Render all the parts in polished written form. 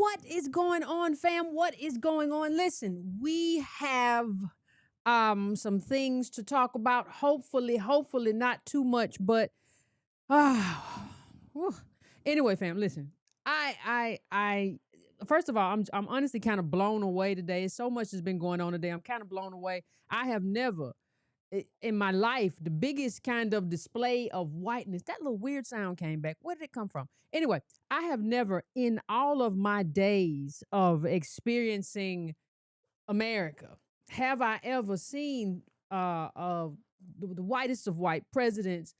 What is going on, fam? What is going on? Listen, we have some things to talk about. Hopefully not too much, but whew. Anyway, fam, listen. I first of all, I'm honestly kind of blown away today. So much has been going on today. I'm kind of blown away. I have never in my life, the biggest kind of display of whiteness. That little weird sound came back. Where did it come from? Anyway, I have never, in all of my days of experiencing America, have I ever seen the whitest of white presidents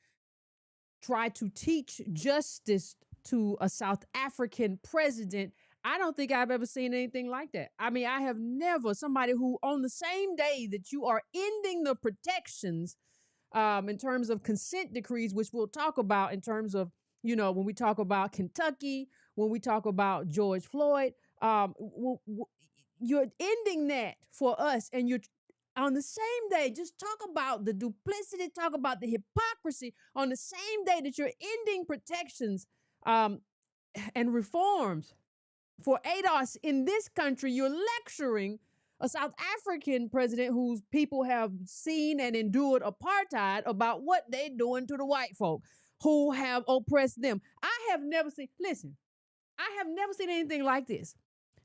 try to teach justice to a South African president. I don't think I've ever seen anything like that. I mean, I have never somebody who, on the same day that you are ending the protections in terms of consent decrees, which we'll talk about in terms of, when we talk about Kentucky, when we talk about George Floyd, you're ending that for us, and you're on the same day, just talk about the duplicity, talk about the hypocrisy on the same day that you're ending protections and reforms for ADOS in this country. You're lecturing a South African president whose people have seen and endured apartheid about what they're doing to the white folk who have oppressed them. I have never seen anything like this.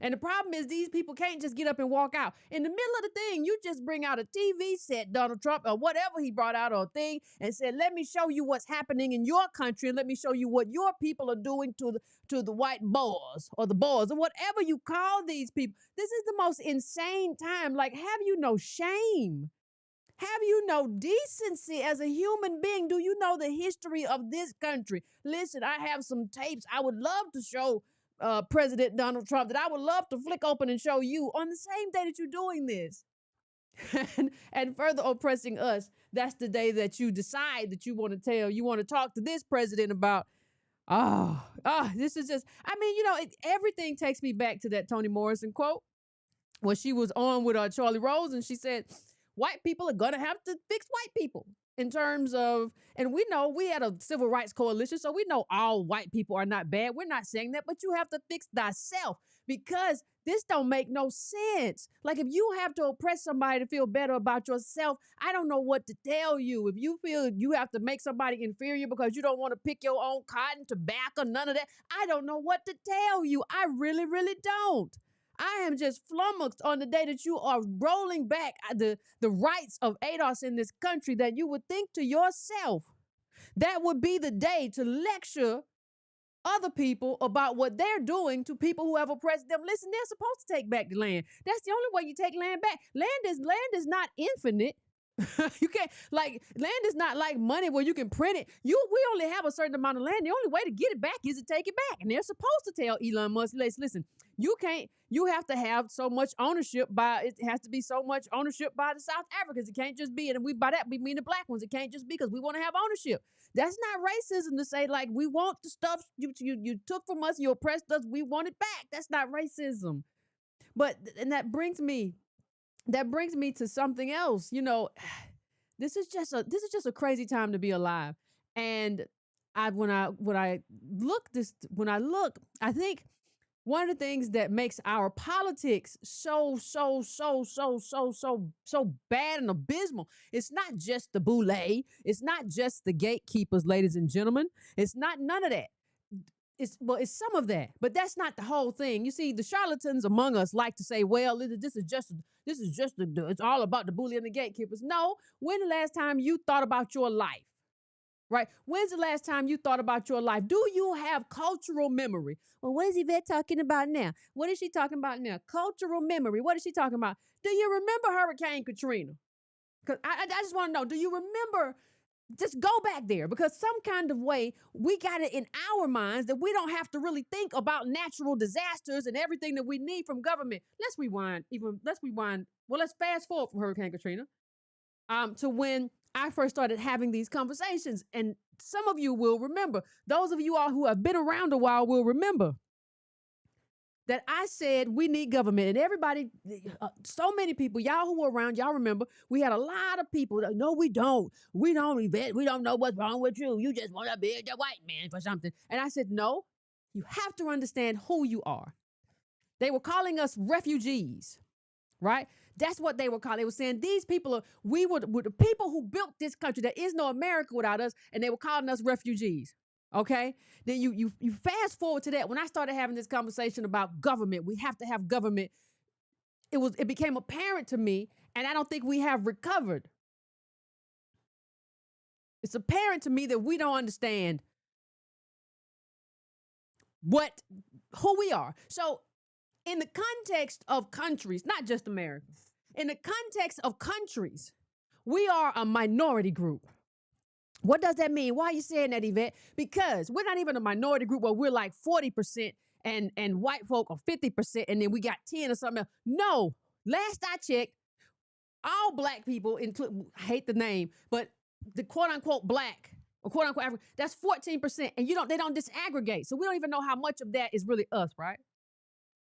And the problem is these people can't just get up and walk out. In the middle of the thing, you just bring out a TV set, Donald Trump, or whatever he brought out, or a thing, and said, let me show you what's happening in your country, and let me show you what your people are doing to the white Boers, or the Boers, or whatever you call these people. This is the most insane time. Like, have you no shame? Have you no decency as a human being? Do you know the history of this country? Listen, I have some tapes I would love to show President Donald Trump that I would love to flick open and show you on the same day that you're doing this. and further oppressing us, that's the day that you decide that you want to talk to this president about, this is just, everything takes me back to that Toni Morrison quote where she was on with Charlie Rose, and she said, white people are going to have to fix white people. In terms of, and we know we had a civil rights coalition, so we know all white people are not bad. We're not saying that, but you have to fix thyself, because this don't make no sense. Like, if you have to oppress somebody to feel better about yourself, I don't know what to tell you. If you feel you have to make somebody inferior because you don't want to pick your own cotton, tobacco, none of that, I don't know what to tell you. I really, really don't. I am just flummoxed on the day that you are rolling back the rights of ADOS in this country, that you would think to yourself, that would be the day to lecture other people about what they're doing to people who have oppressed them. Listen, they're supposed to take back the land. That's the only way you take land back. Land is not infinite. You can't, like, land is not like money where you can print it. We only have a certain amount of land. The only way to get it back is to take it back. And they're supposed to tell Elon Musk, listen, you have to have so much ownership it has to be so much ownership by the South Africans. It can't just be, and by that we mean the black ones. It can't just be because we want to have ownership. That's not racism to say, like, we want the stuff you took from us, you oppressed us, we want it back. That's not racism. And that brings me to something else. This is just a crazy time to be alive. And when I look, I think one of the things that makes our politics so bad and abysmal, it's not just the boule, it's not just the gatekeepers, ladies and gentlemen. It's not none of that. It's some of that, but that's not the whole thing. You see, the charlatans among us like to say, well, this is just it's all about the bully and the gatekeepers. No, when the last time you thought about your life? Right? When's the last time you thought about your life? Do you have cultural memory? Well, what is Yvette talking about now? What is she talking about now? Cultural memory. What is she talking about? Do you remember Hurricane Katrina? Because I just want to know, do you remember? Just go back there, because some kind of way we got it in our minds that we don't have to really think about natural disasters and everything that we need from government. Let's rewind. Well, let's fast forward from Hurricane Katrina to when I first started having these conversations. And some of you will remember, those of you all who have been around a while will remember that I said we need government. And everybody, so many people, y'all who were around, y'all remember, we had a lot of people that, no, we don't, Yvette, we don't know what's wrong with you. You just want to be the white man for something. And I said, no, you have to understand who you are. They were calling us refugees, right? That's what they were calling. They were saying these people are, we were the people who built this country. There is no America without us, and they were calling us refugees. Okay? Then you fast forward to that. When I started having this conversation about government, we have to have government. It became apparent to me, and I don't think we have recovered. It's apparent to me that we don't understand who we are. So, in the context of countries, not just America, in the context of countries, we are a minority group. What does that mean? Why are you saying that, Yvette? Because we're not even a minority group where we're like 40% and white folk are 50%, and then we got 10 or something else. No, last I checked, all black people, include, I hate the name, but the quote unquote black or quote unquote African, that's 14%. And they don't disaggregate. So we don't even know how much of that is really us, right?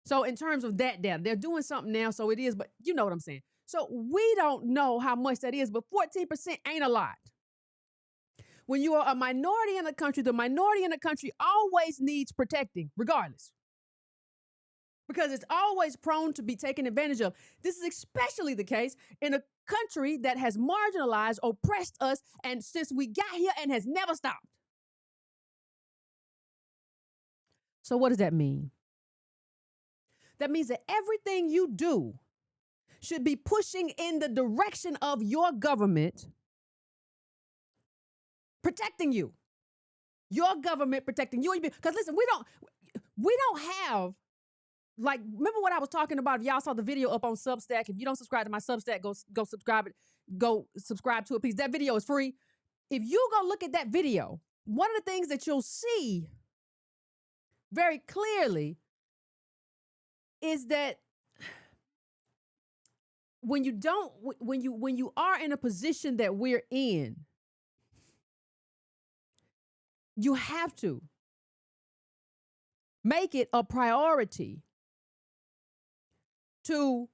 So in terms of that data, they're doing something now, so it is, but you know what I'm saying. So we don't know how much that is, but 14% ain't a lot. When you are a minority in the country, the minority in the country always needs protecting, regardless. Because it's always prone to be taken advantage of. This is especially the case in a country that has marginalized, oppressed us, and since we got here and has never stopped. So what does that mean? That means that everything you do should be pushing in the direction of your government protecting you. Your government protecting you. Because listen, we don't have, like, remember what I was talking about? If y'all saw the video up on Substack, if you don't subscribe to my Substack, go subscribe it. Go subscribe to it, please. That video is free. If you go look at that video, one of the things that you'll see very clearly is that when you are in a position that we're in, you have to make it a priority to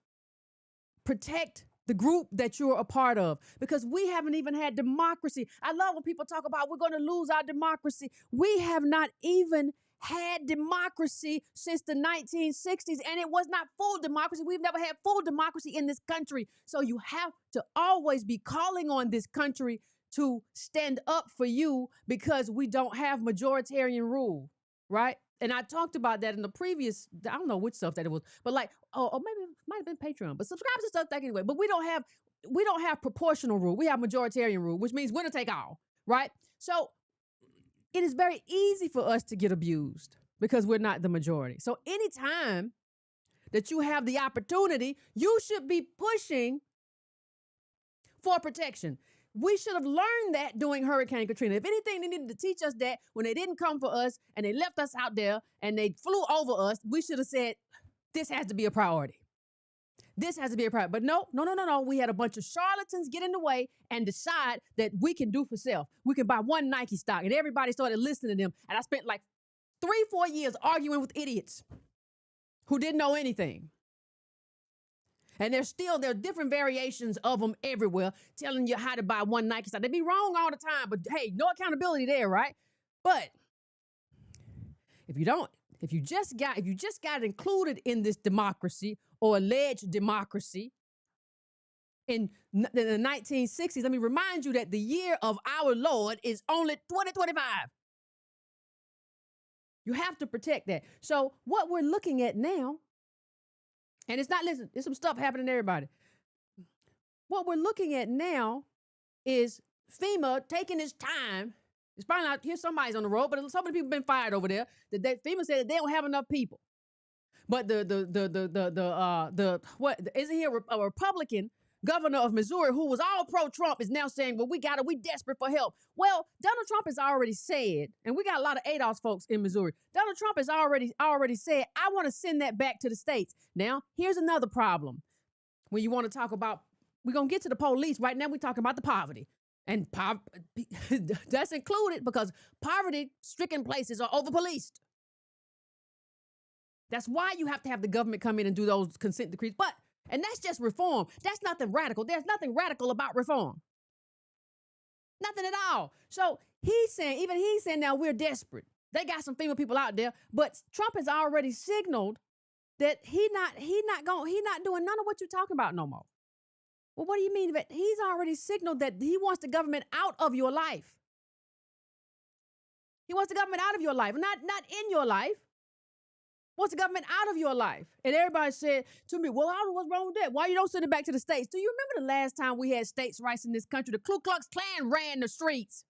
protect the group that you're a part of, because we haven't even had democracy. I love when people talk about we're going to lose our democracy. We have not even had democracy since the 1960s, and it was not full democracy. We've never had full democracy in this country. So you have to always be calling on this country to stand up for you, because we don't have majoritarian rule, right? And I talked about that in the previous, I don't know which stuff that it was, but like, or maybe it might have been Patreon, but subscribe to stuff like anyway. But we don't have proportional rule. We have majoritarian rule, which means winner take all, right? So it is very easy for us to get abused because we're not the majority. So anytime that you have the opportunity, you should be pushing for protection. We should have learned that during Hurricane Katrina. If anything, they needed to teach us that when they didn't come for us and they left us out there and they flew over us, we should have said, this has to be a priority. This has to be a priority. But no. We had a bunch of charlatans get in the way and decide that we can do for self. We can buy one Nike stock, and everybody started listening to them. And I spent like 3-4 years arguing with idiots who didn't know anything. And there are different variations of them everywhere telling you how to buy one Nike stock. They be wrong all the time, but hey, no accountability there, right? But if you just got included in this democracy or alleged democracy in the 1960s, let me remind you that the year of our Lord is only 2025. You have to protect that. So what we're looking at now, and it's not, listen, there's some stuff happening to everybody. What we're looking at now is FEMA taking its time. It's probably not, here's somebody's on the road, but so many people have been fired over there that FEMA said that they don't have enough people. But isn't here a Republican governor of Missouri who was all pro-Trump is now saying, well, we desperate for help. Well, Donald Trump has already said, and we got a lot of ADOS folks in Missouri. Donald Trump has already said, I want to send that back to the states. Now, here's another problem. When you want to talk about, we're going to get to the police. Right now, we're talking about the poverty. And that's included because poverty-stricken places are over-policed. That's why you have to have the government come in and do those consent decrees. And that's just reform. That's nothing radical. There's nothing radical about reform. Nothing at all. So he's saying now we're desperate. They got some FEMA people out there, but Trump has already signaled that he not doing none of what you're talking about no more. Well, what do you mean? That he's already signaled that he wants the government out of your life. He wants the government out of your life, not in your life. Wants the government out of your life. And everybody said to me, well, I don't know what's wrong with that. Why you don't send it back to the states? Do you remember the last time we had states' rights in this country? The Ku Klux Klan ran the streets.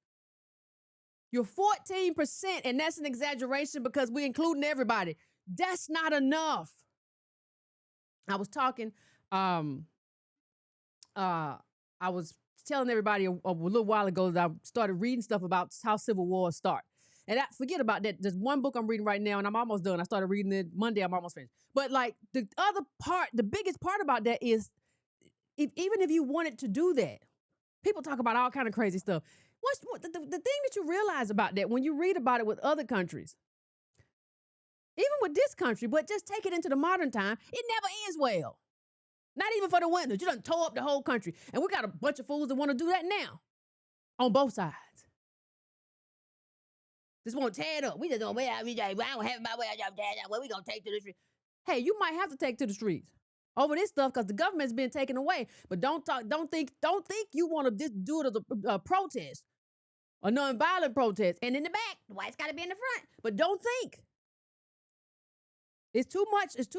You're 14%, and that's an exaggeration because we're including everybody. That's not enough. I was talking, I was telling everybody a little while ago that I started reading stuff about how civil wars start. And forget about that. There's one book I'm reading right now, and I'm almost done. I started reading it Monday. I'm almost finished. But like the other part, the biggest part about that is, even if you wanted to do that, people talk about all kind of crazy stuff. The thing that you realize about that when you read about it with other countries, even with this country, but just take it into the modern time, it never ends well. Not even for the winners. You done tore up the whole country. And we got a bunch of fools that want to do that now on both sides. Just want to tear it up. We just don't, I don't have it my way. What we going to take to the street? Hey, you might have to take to the streets over this stuff because the government's been taken away. But don't think you want to just do it as a protest, a nonviolent protest. And in the back, the white's got to be in the front. But don't think. It's too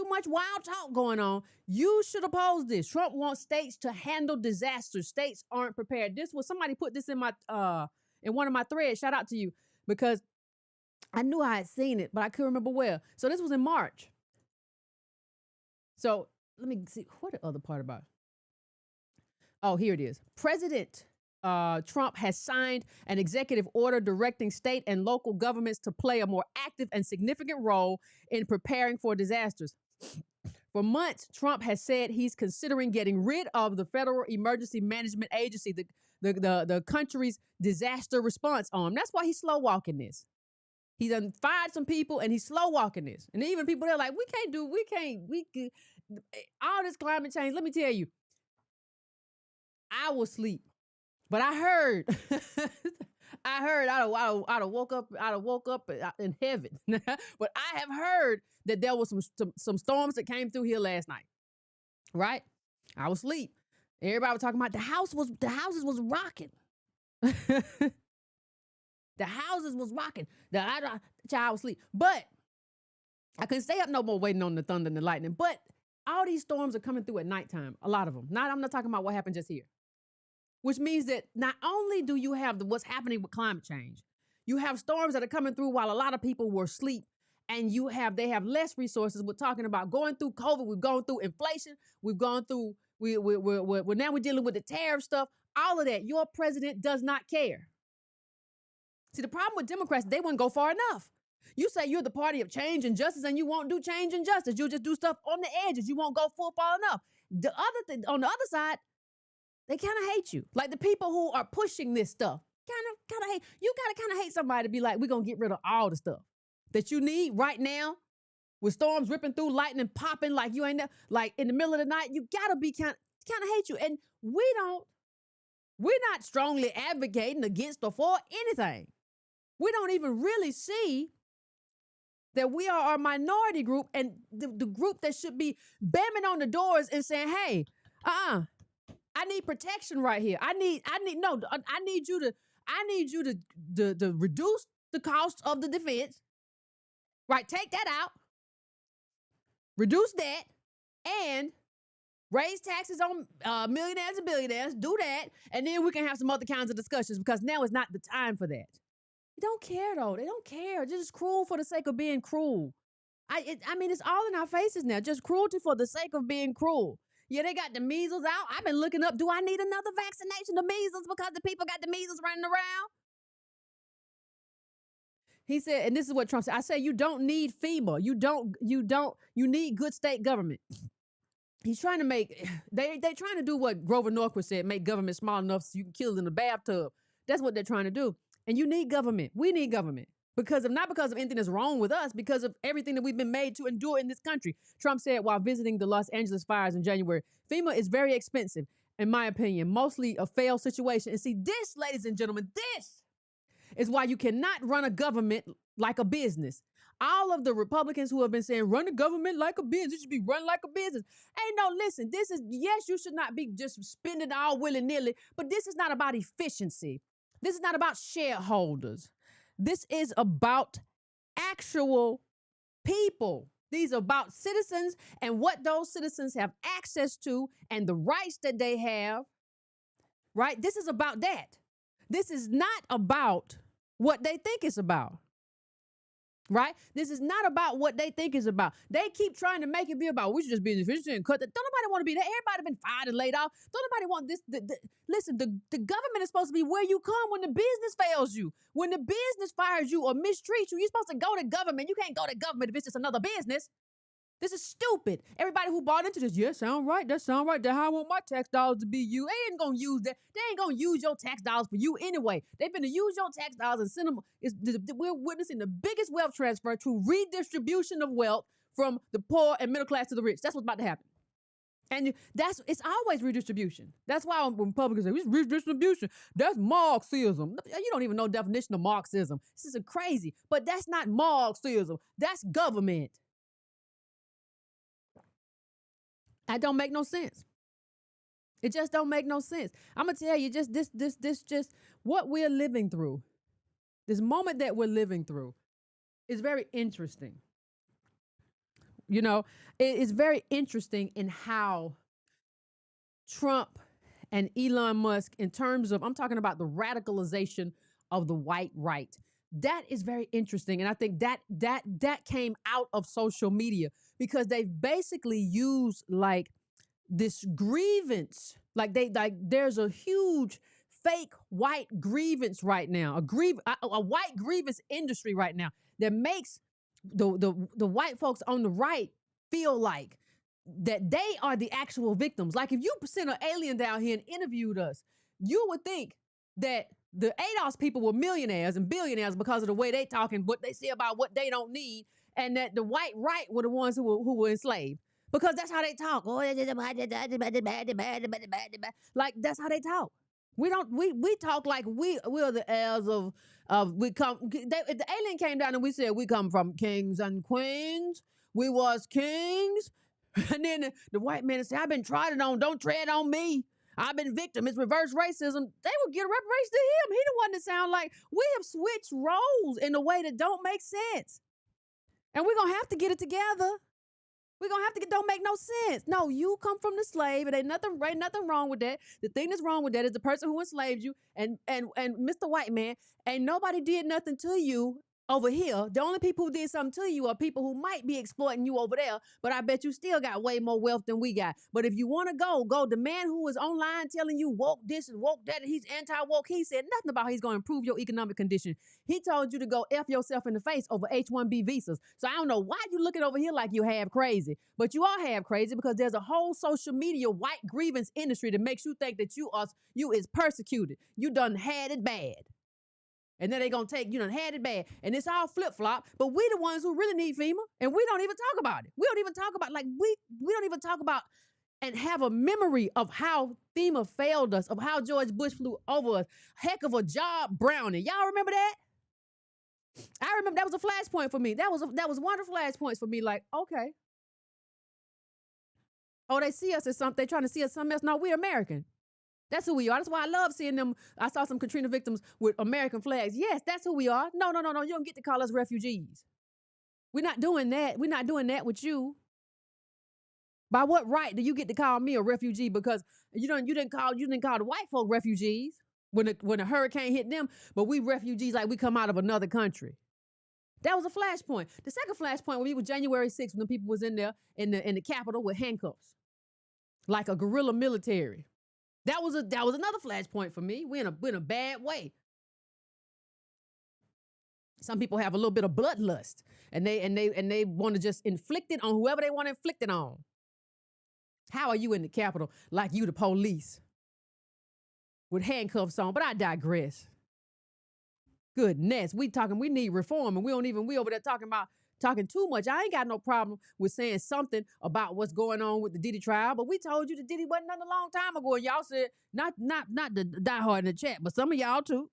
much wild talk going on. You should oppose this. Trump wants states to handle disasters. States aren't prepared. This was, somebody put this in my in one of my threads. Shout out to you, because I knew I had seen it, but I couldn't remember where. So this was in March. So let me see, what the other part about it? Oh, here it is. President Trump has signed an executive order directing state and local governments to play a more active and significant role in preparing for disasters. For months, Trump has said he's considering getting rid of the Federal Emergency Management Agency, the country's disaster response arm. That's why he's slow walking this. He done fired some people and he's slow walking this. And even people, they're like, all this climate change. Let me tell you, I was asleep. But I heard, I'd have woke up in heaven. But I have heard that there was some storms that came through here last night. Right? I was asleep. Everybody was talking about the houses was rocking. The houses was rocking. I was asleep. But I couldn't stay up no more waiting on the thunder and the lightning. But all these storms are coming through at nighttime. A lot of them. I'm not talking about what happened just here. Which means that not only do you have what's happening with climate change, you have storms that are coming through while a lot of people were asleep, and they have less resources. We're talking about going through COVID. We've gone through inflation. We've gone through, now we're dealing with the tariff stuff. All of that. Your president does not care. See, the problem with Democrats, they wouldn't go far enough. You say you're the party of change and justice, and you won't do change and justice. You'll just do stuff on the edges. You won't go full far enough. On the other side, they kind of hate you. Like the people who are pushing this stuff kind of hate. You got to kind of hate somebody to be like, we're going to get rid of all the stuff that you need right now with storms ripping through, lightning popping like you ain't there. Like in the middle of the night, you got to be kind of hate you. And we're not strongly advocating against or for anything. We don't even really see that we are a minority group and the group that should be banging on the doors and saying, hey, I need protection right here. I need you to reduce the cost of the defense. Right, take that out. Reduce that and raise taxes on millionaires and billionaires. Do that, and then we can have some other kinds of discussions, because now is not the time for that. They don't care though. They don't care. They're just cruel for the sake of being cruel. I mean, it's all in our faces now. Just cruelty for the sake of being cruel. Yeah, they got the measles out. I've been looking up, do I need another vaccination of measles because the people got the measles running around? He said, and this is what Trump said, I say you don't need FEMA. You need good state government. He's trying to they're trying to do what Grover Norquist said, make government small enough so you can kill it in a bathtub. That's what they're trying to do. And you need government. We need government. Not because of anything that's wrong with us, because of everything that we've been made to endure in this country. Trump said while visiting the Los Angeles fires in January, FEMA is very expensive, in my opinion, mostly a failed situation. And see, this, ladies and gentlemen, this is why you cannot run a government like a business. All of the Republicans who have been saying run the government like a business, it should be run like a business. Hey, no, listen, this is, yes, you should not be just spending all willy-nilly, but this is not about efficiency. This is not about shareholders. This is about actual people. These are about citizens and what those citizens have access to and the rights that they have, right? This is about that. This is not about what they think it's about, right? This is not about what they think it's about. They keep trying to make it be about, we should just be efficient and cut that. Don't nobody want to be there. Everybody been fired and laid off. Don't nobody want this. Listen, the government is supposed to be where you come when the business fails you. When the business fires you or mistreats you, you're supposed to go to government. You can't go to government if it's just another business. This is stupid. Everybody who bought into this, yeah, sound right. That sound right. That's how I want my tax dollars to be used. They ain't gonna use that. They ain't gonna use your tax dollars for you anyway. They're gonna use your tax dollars and send them. We're witnessing the biggest wealth transfer through redistribution of wealth from the poor and middle class to the rich. That's what's about to happen. And it's always redistribution. That's why when Republicans say it's redistribution, that's Marxism. You don't even know the definition of Marxism. This is crazy. But that's not Marxism. That's government. That don't make no sense. It just don't make no sense. I'm gonna tell you, just this what we're living through. This moment that we're living through is very interesting. You know, it's very interesting in how Trump and Elon Musk, in terms of, I'm talking about the radicalization of the white right. That is very interesting. And I think that came out of social media because they've basically used like this grievance. There's a huge fake white grievance right now, a white grievance industry right now that makes the white folks on the right feel like that they are the actual victims. Like if you sent an alien down here and interviewed us, you would think that the ADOS people were millionaires and billionaires because of the way they talk and what they say about what they don't need, and that the white right were the ones who were enslaved. Because that's how they talk. Like that's how they talk. We talk like we're the heirs of we come. If the alien came down and we said we come from kings and queens, we was kings, and then the white man said, "I've been trodden on. Don't tread on me. I've been victim. It's reverse racism." They would get reparations to him. He the one that sound like we have switched roles in a way that don't make sense, and we're gonna have to get it together. We're gonna have to don't make no sense. No, you come from the slave. It ain't nothing wrong with that. The thing that's wrong with that is the person who enslaved you and Mr. White Man, ain't nobody did nothing to you over here. The only people who did something to you are people who might be exploiting you over there, but I bet you still got way more wealth than we got. But if you want to go. The man who was online telling you woke this and woke that and he's anti-woke, he said nothing about he's going to improve your economic condition. He told you to go F yourself in the face over H-1B visas. So I don't know why you looking over here like you half crazy, but you are half crazy because there's a whole social media white grievance industry that makes you think that you is persecuted. You done had it bad. And then they gonna take, you done had it bad. And it's all flip-flop, but we the ones who really need FEMA, and we don't even talk about it. We don't even talk about, we don't even talk about and have a memory of how FEMA failed us, of how George Bush flew over us. Heck of a job, Brownie. Y'all remember that? I remember that was a flashpoint for me. That was one of the flashpoints for me, like, okay. Oh, they see us as something, they trying to see us something else. No, we're American. That's who we are. That's why I love seeing them. I saw some Katrina victims with American flags. Yes, that's who we are. No. You don't get to call us refugees. We're not doing that. We're not doing that with you. By what right do you get to call me a refugee? Because you didn't call the white folk refugees when a hurricane hit them, but we refugees like we come out of another country. That was a flashpoint. The second flashpoint was January 6th when the people was in there in the Capitol with handcuffs, like a guerrilla military. That was another flashpoint for me. We're in a bad way. Some people have a little bit of bloodlust, and they want to just inflict it on whoever they want to inflict it on. How are you in the Capitol like you the police with handcuffs on? But I digress. Goodness, we need reform, and we over there talking talking too much. I ain't got no problem with saying something about what's going on with the Diddy trial, but we told you the Diddy wasn't done a long time ago, and y'all said not the diehard in the chat, but some of y'all too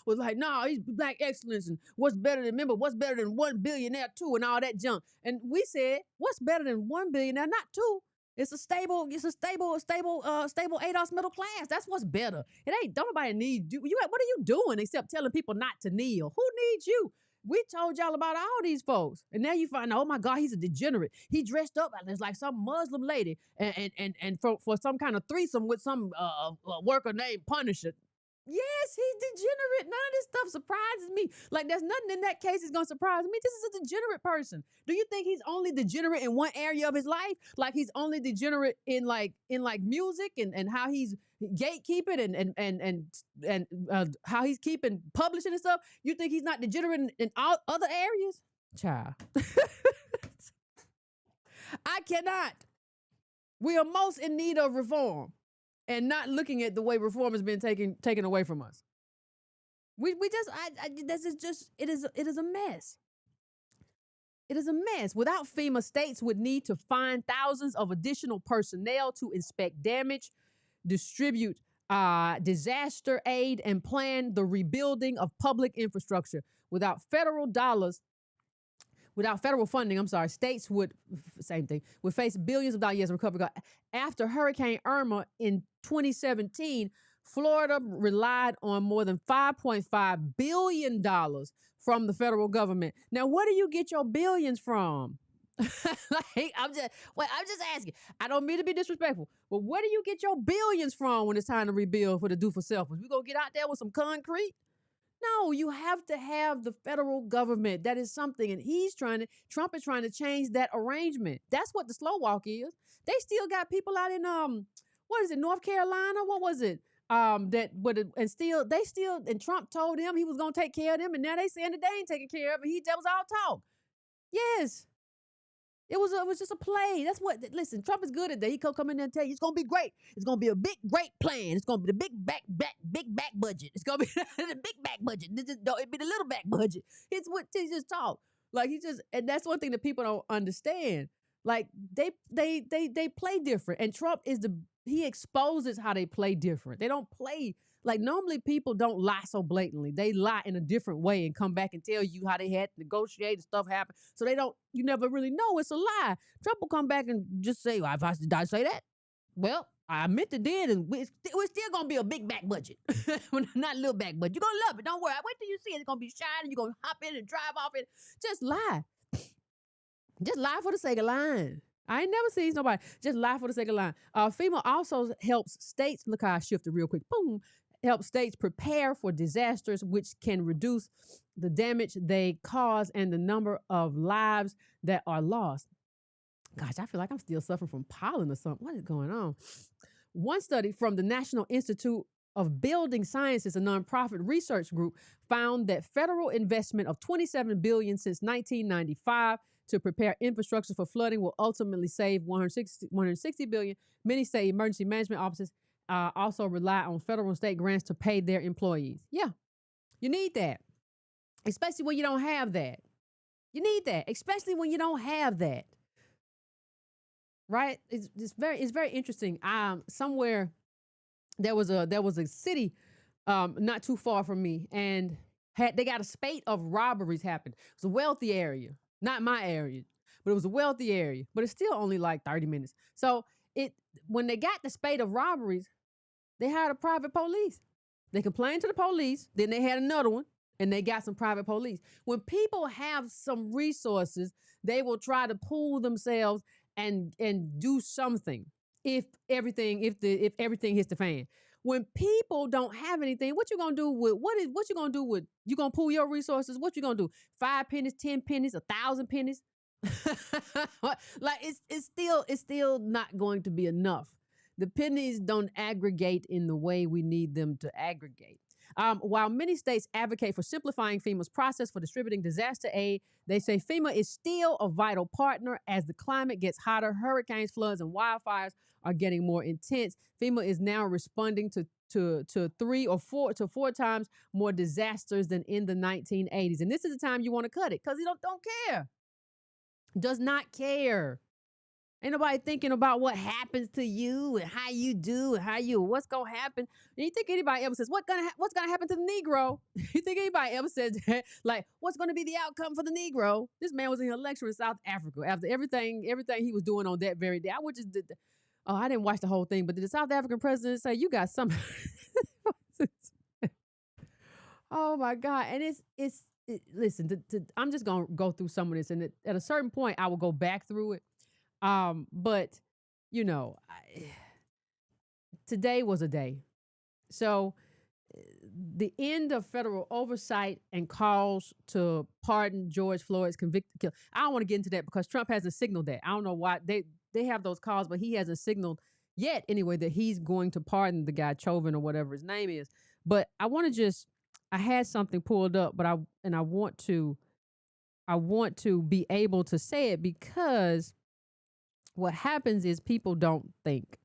was like, no, he's black excellence, and what's better than remember what's better than 1 billionaire too, and all that junk. And we said, what's better than 1 billionaire? Not two. It's a stable ADOS middle class. That's what's better. It ain't, don't nobody need you. What are you doing except telling people not to kneel? Who needs you? We told y'all about all these folks. And now you find out, oh my God, he's a degenerate. He dressed up as like some Muslim lady and for some kind of threesome with some worker named Punisher. Yes, he's degenerate. None of this stuff surprises me. Like, there's nothing in that case that's gonna surprise me. This is a degenerate person. Do you think he's only degenerate in one area of his life? Like he's only degenerate in like music and how he's gatekeeping and how he's keeping publishing and stuff? You think he's not degenerate in all other areas? Child. I cannot. We are most in need of reform. And not looking at the way reform has been taken away from us. This is just, it is a mess. It is a mess. Without FEMA, states would need to find thousands of additional personnel to inspect damage, distribute disaster aid, and plan the rebuilding of public infrastructure. Without federal funding, states would, same thing, would face billions of dollars in recovery. After Hurricane Irma in 2017, Florida relied on more than $5.5 billion from the federal government. Now, where do you get your billions from? I'm just asking. I don't mean to be disrespectful, but where do you get your billions from when it's time to rebuild for the do-for-selfers? We gonna get out there with some concrete? No, you have to have the federal government. That is something. And Trump is trying to change that arrangement. That's what the slow walk is. They still got people out in, North Carolina? What was it? And Trump told them he was going to take care of them. And now they saying that they ain't taking care of it. That was all talk. Yes. It was just a play. That's what, listen, Trump is good at that. He could come in there and tell you, it's going to be great. It's going to be a big, great plan. It's going to be the big back budget. It's going to be the big back budget. It'd be the little back budget. It's what he just talk. Like and that's one thing that people don't understand. Like they play different. And Trump he exposes how they play different. They don't play. Like, normally people don't lie so blatantly. They lie in a different way and come back and tell you how they had to negotiate and stuff happen. So you never really know it's a lie. Trump will come back and just say, well, did I say that? Well, I meant it then, and we're still going to be a big back budget. Not a little back budget. You're going to love it. Don't worry. Wait till you see it. It's going to be shining. You're going to hop in and drive off it. Just lie. Just lie for the sake of lying. I ain't never seen nobody just lie for the sake of lying. FEMA also helps states, look how I shifted real quick, boom, help states prepare for disasters, which can reduce the damage they cause and the number of lives that are lost. Gosh, I feel like I'm still suffering from pollen or something. What is going on? One study from the National Institute of Building Sciences, a nonprofit research group, found that federal investment of $27 billion since 1995 to prepare infrastructure for flooding will ultimately save $160 billion. Many say emergency management offices also rely on federal and state grants to pay their employees. Yeah, you need that, especially when you don't have that. You need that, especially when you don't have that. Right? It's very interesting. Somewhere there was a city not too far from me, and they got a spate of robberies happened. It was a wealthy area, not my area, but it was a wealthy area. But it's still only like 30 minutes. So when they got the spate of robberies, they hired a private police. They complained to the police. Then they had another one, and they got some private police. When people have some resources, they will try to pool themselves and do something if everything hits the fan. When people don't have anything, what you gonna do with you gonna pool your resources? What you gonna do? 5 pennies, 10 pennies, 1,000 pennies? Like it's still not going to be enough. The pennies don't aggregate in the way we need them to aggregate. While many states advocate for simplifying FEMA's process for distributing disaster aid, they say FEMA is still a vital partner as the climate gets hotter. Hurricanes, floods, and wildfires are getting more intense. FEMA is now responding to 3 or 4 times more disasters than in the 1980s. And this is the time you want to cut it because you don't care. Does not care. Ain't nobody thinking about what happens to you and how you do and what's gonna happen. And you think anybody ever says what's gonna happen to the Negro? You think anybody ever says that, like what's gonna be the outcome for the Negro? This man was in a lecture in South Africa after everything he was doing on that very day. I would just did. Oh, I didn't watch the whole thing, but did the South African president say you got some? Oh my God! And listen. I'm just gonna go through some of this, and at a certain point, I will go back through it. But you know, today was a day. So the end of federal oversight and calls to pardon George Floyd's convicted killer. I don't want to get into that because Trump hasn't signaled that. I don't know why they have those calls, but he hasn't signaled yet anyway that he's going to pardon the guy Chauvin or whatever his name is. But I had something pulled up, but I want to be able to say it because what happens is people don't think.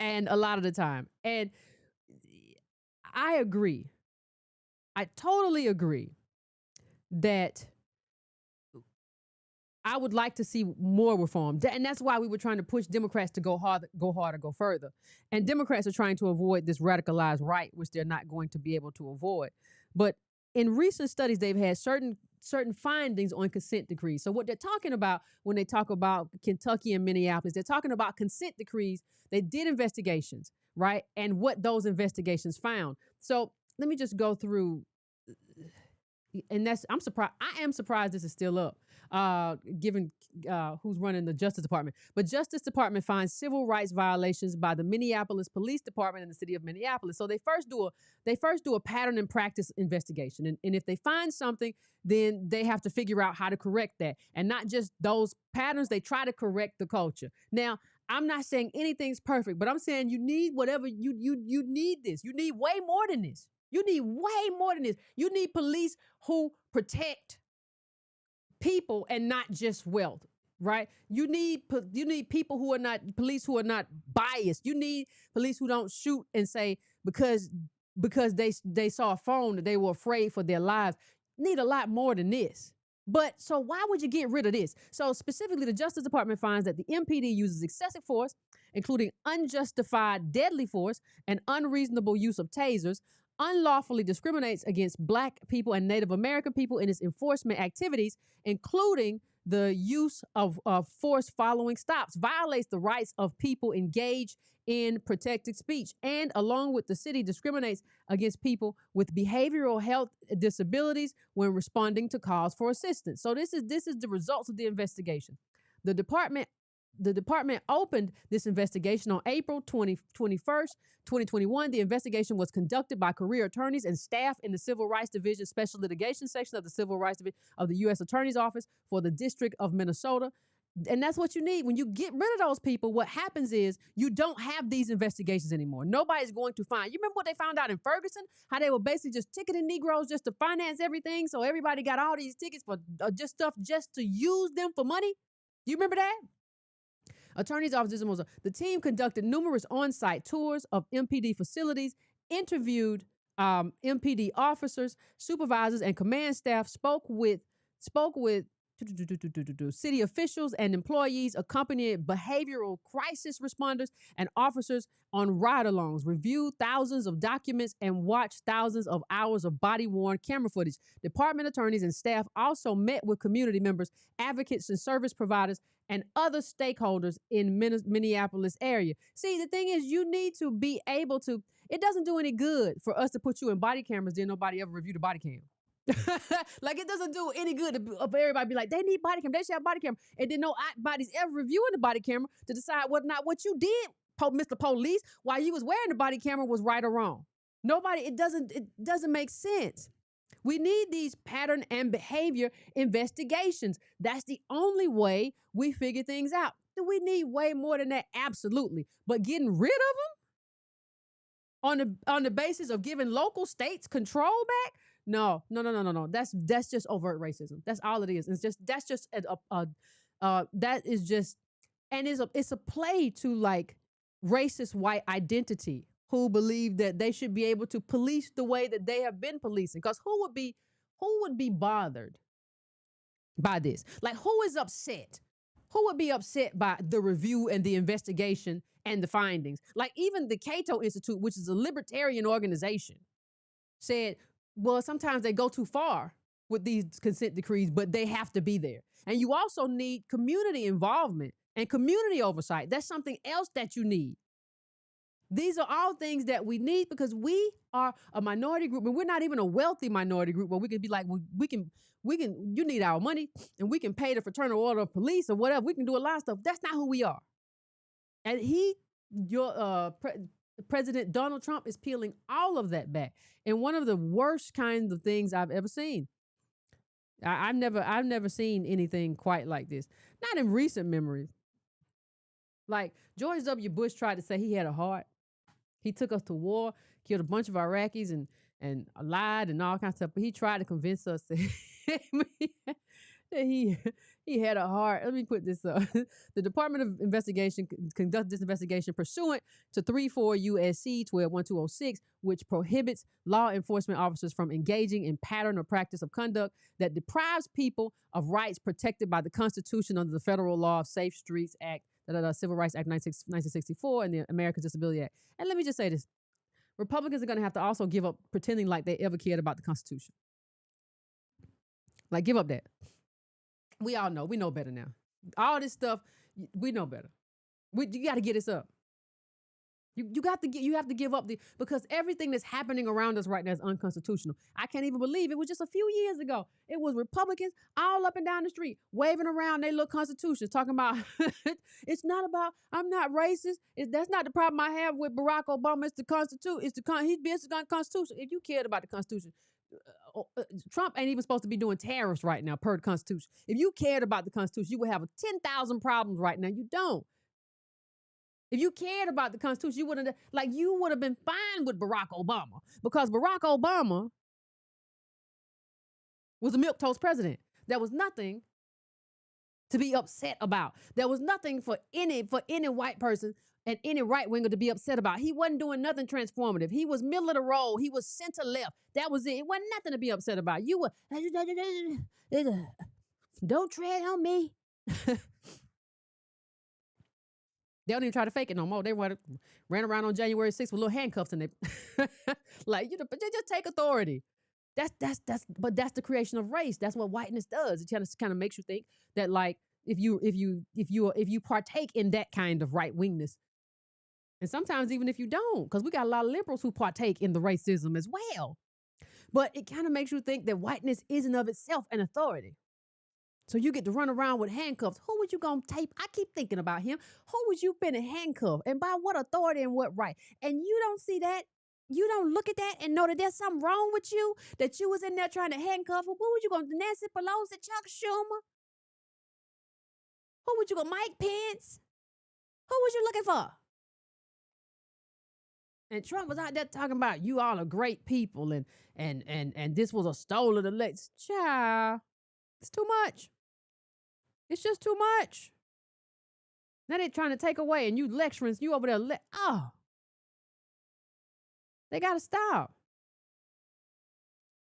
And a lot of the time. And I agree. I totally agree that I would like to see more reform. And that's why we were trying to push Democrats to go harder, go further. And Democrats are trying to avoid this radicalized right, which they're not going to be able to avoid. But in recent studies, they've had certain findings on consent decrees. So what they're talking about when they talk about Kentucky and Minneapolis, they're talking about consent decrees. They did investigations, right? And what those investigations found. So let me just go through. And I'm surprised. I am surprised this is still up, given who's running the Justice Department. But Justice Department finds civil rights violations by the Minneapolis Police Department in the city of Minneapolis. So they first do a pattern and practice investigation, and if they find something, then they have to figure out how to correct that, and not just those patterns. They try to correct the culture. Now, I'm not saying anything's perfect, but I'm saying you need whatever you need this. You need way more than this. You need way more than this. You need police who protect people and not just wealth, right? You need people who are not police who are not biased. You need police who don't shoot and say because they saw a phone that they were afraid for their lives. Need a lot more than this. But so why would you get rid of this? So specifically, the Justice Department finds that the MPD uses excessive force, including unjustified deadly force and unreasonable use of tasers, unlawfully discriminates against Black people and Native American people in its enforcement activities, including the use of force following stops, violates the rights of people engaged in protected speech, and along with the city discriminates against people with behavioral health disabilities when responding to calls for assistance. So this is the results of the investigation. The department opened this investigation on April 21st, 2021. The investigation was conducted by career attorneys and staff in the Civil Rights Division Special Litigation Section of the Civil Rights Division of the U.S. Attorney's Office for the District of Minnesota. And that's what you need. When you get rid of those people, what happens is you don't have these investigations anymore. Nobody's going to find. You remember what they found out in Ferguson? How they were basically just ticketing Negroes just to finance everything. So everybody got all these tickets for just to use them for money. You remember that? Attorney's Office, the team conducted numerous on-site tours of MPD facilities, interviewed MPD officers, supervisors, and command staff, spoke with city officials and employees, accompanied behavioral crisis responders and officers on ride-alongs, reviewed thousands of documents, and watched thousands of hours of body-worn camera footage. Department attorneys and staff also met with community members, advocates, and service providers, and other stakeholders in Minneapolis area. See, the thing is, you need to be able to, it doesn't do any good for us to put you in body cameras, then nobody ever review the body cam. Like, it doesn't do any good for everybody be like, they need body cam, they should have body camera. And then no body's ever reviewing the body camera to decide whether or not what you did, Mr. Police, while you was wearing the body camera was right or wrong. It doesn't make sense. We need these pattern and behavior investigations. That's the only way we figure things out. Do we need way more than that? Absolutely. But getting rid of them on the basis of giving local states control back? No. That's just overt racism. That's all it is. It's a play to like racist white identity who believe that they should be able to police the way that they have been policing. Because who would be bothered by this? Like, who is upset? Who would be upset by the review and the investigation and the findings? Like, even the Cato Institute, which is a libertarian organization, said, well, sometimes they go too far with these consent decrees, but they have to be there. And you also need community involvement and community oversight. That's something else that you need. These are all things that we need because we are a minority group, and we're not even a wealthy minority group where we can be like, well, you need our money and we can pay the Fraternal Order of Police or whatever. We can do a lot of stuff. That's not who we are. And President Donald Trump is peeling all of that back. And one of the worst kinds of things I've ever seen. I've never seen anything quite like this. Not in recent memories. Like George W. Bush tried to say he had a heart. He took us to war, killed a bunch of Iraqis and lied and all kinds of stuff. But he tried to convince us that he had a heart. Let me put this up. The Department of Investigation conducted this investigation pursuant to 34 U.S.C. 12-1206, which prohibits law enforcement officers from engaging in pattern or practice of conduct that deprives people of rights protected by the Constitution under the federal law of Safe Streets Act, the Civil Rights Act 1964, and the Americans Disability Act. And let me just say this. Republicans are going to have to also give up pretending like they ever cared about the Constitution. Like, give up that. We all know. We know better now. All this stuff, we know better. You got to get this up. You have to give up because everything that's happening around us right now is unconstitutional. I can't even believe it was just a few years ago. It was Republicans all up and down the street waving around their little constitutions, talking about it's not about I'm not racist. That's not the problem I have with Barack Obama. It's the Constitution. He's against the Constitution. If you cared about the Constitution, Trump ain't even supposed to be doing tariffs right now per the Constitution. If you cared about the Constitution, you would have 10,000 problems right now. You don't. If you cared about the Constitution, you would have been fine with Barack Obama because Barack Obama was a milquetoast president. There was nothing to be upset about. There was nothing for any white person and any right winger to be upset about. He wasn't doing nothing transformative. He was middle of the road. He was center left. That was it. It wasn't nothing to be upset about. You were don't tread on me. They don't even try to fake it no more. They ran around on January 6th with little handcuffs and they but they just take authority. But that's the creation of race. That's what whiteness does. It just kind of makes you think that like if you partake in that kind of right wingness, and sometimes even if you don't, because we got a lot of liberals who partake in the racism as well. But it kind of makes you think that whiteness isn't of itself an authority. So you get to run around with handcuffs. Who would you gonna tape? I keep thinking about him. Who would you been in handcuffs? And by what authority and what right? And you don't see that. You don't look at that and know that there's something wrong with you, that you was in there trying to handcuff her. What would you go, Nancy Pelosi, Chuck Schumer? Who would you go, Mike Pence? Who was you looking for? And Trump was out there talking about you all are great people and this was a stolen election. Child, it's too much. It's just too much. Now they're trying to take away and you lecturing, you over there. They got to stop.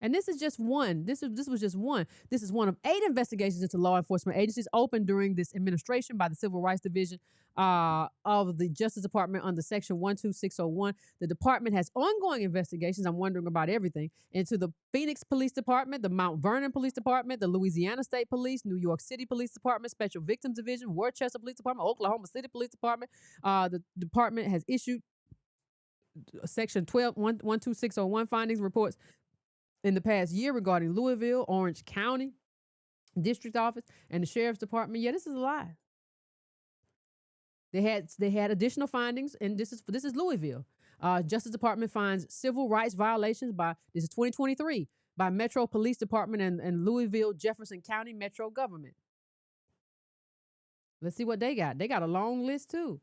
And this is just one. This was just one. This is one of 8 investigations into law enforcement agencies opened during this administration by the Civil Rights Division of the Justice Department under Section 12601. The department has ongoing investigations, I'm wondering about everything, into the Phoenix Police Department, the Mount Vernon Police Department, the Louisiana State Police, New York City Police Department, Special Victims Division, Worcester Police Department, Oklahoma City Police Department. The department has issued Section 12601 findings reports in the past year regarding Louisville, Orange County District Office, and the Sheriff's Department. Yeah, this is a lie. They had additional findings, and this is Louisville. Justice Department finds civil rights violations this is 2023, by Metro Police Department and Louisville, Jefferson County Metro Government. Let's see what they got. They got a long list too.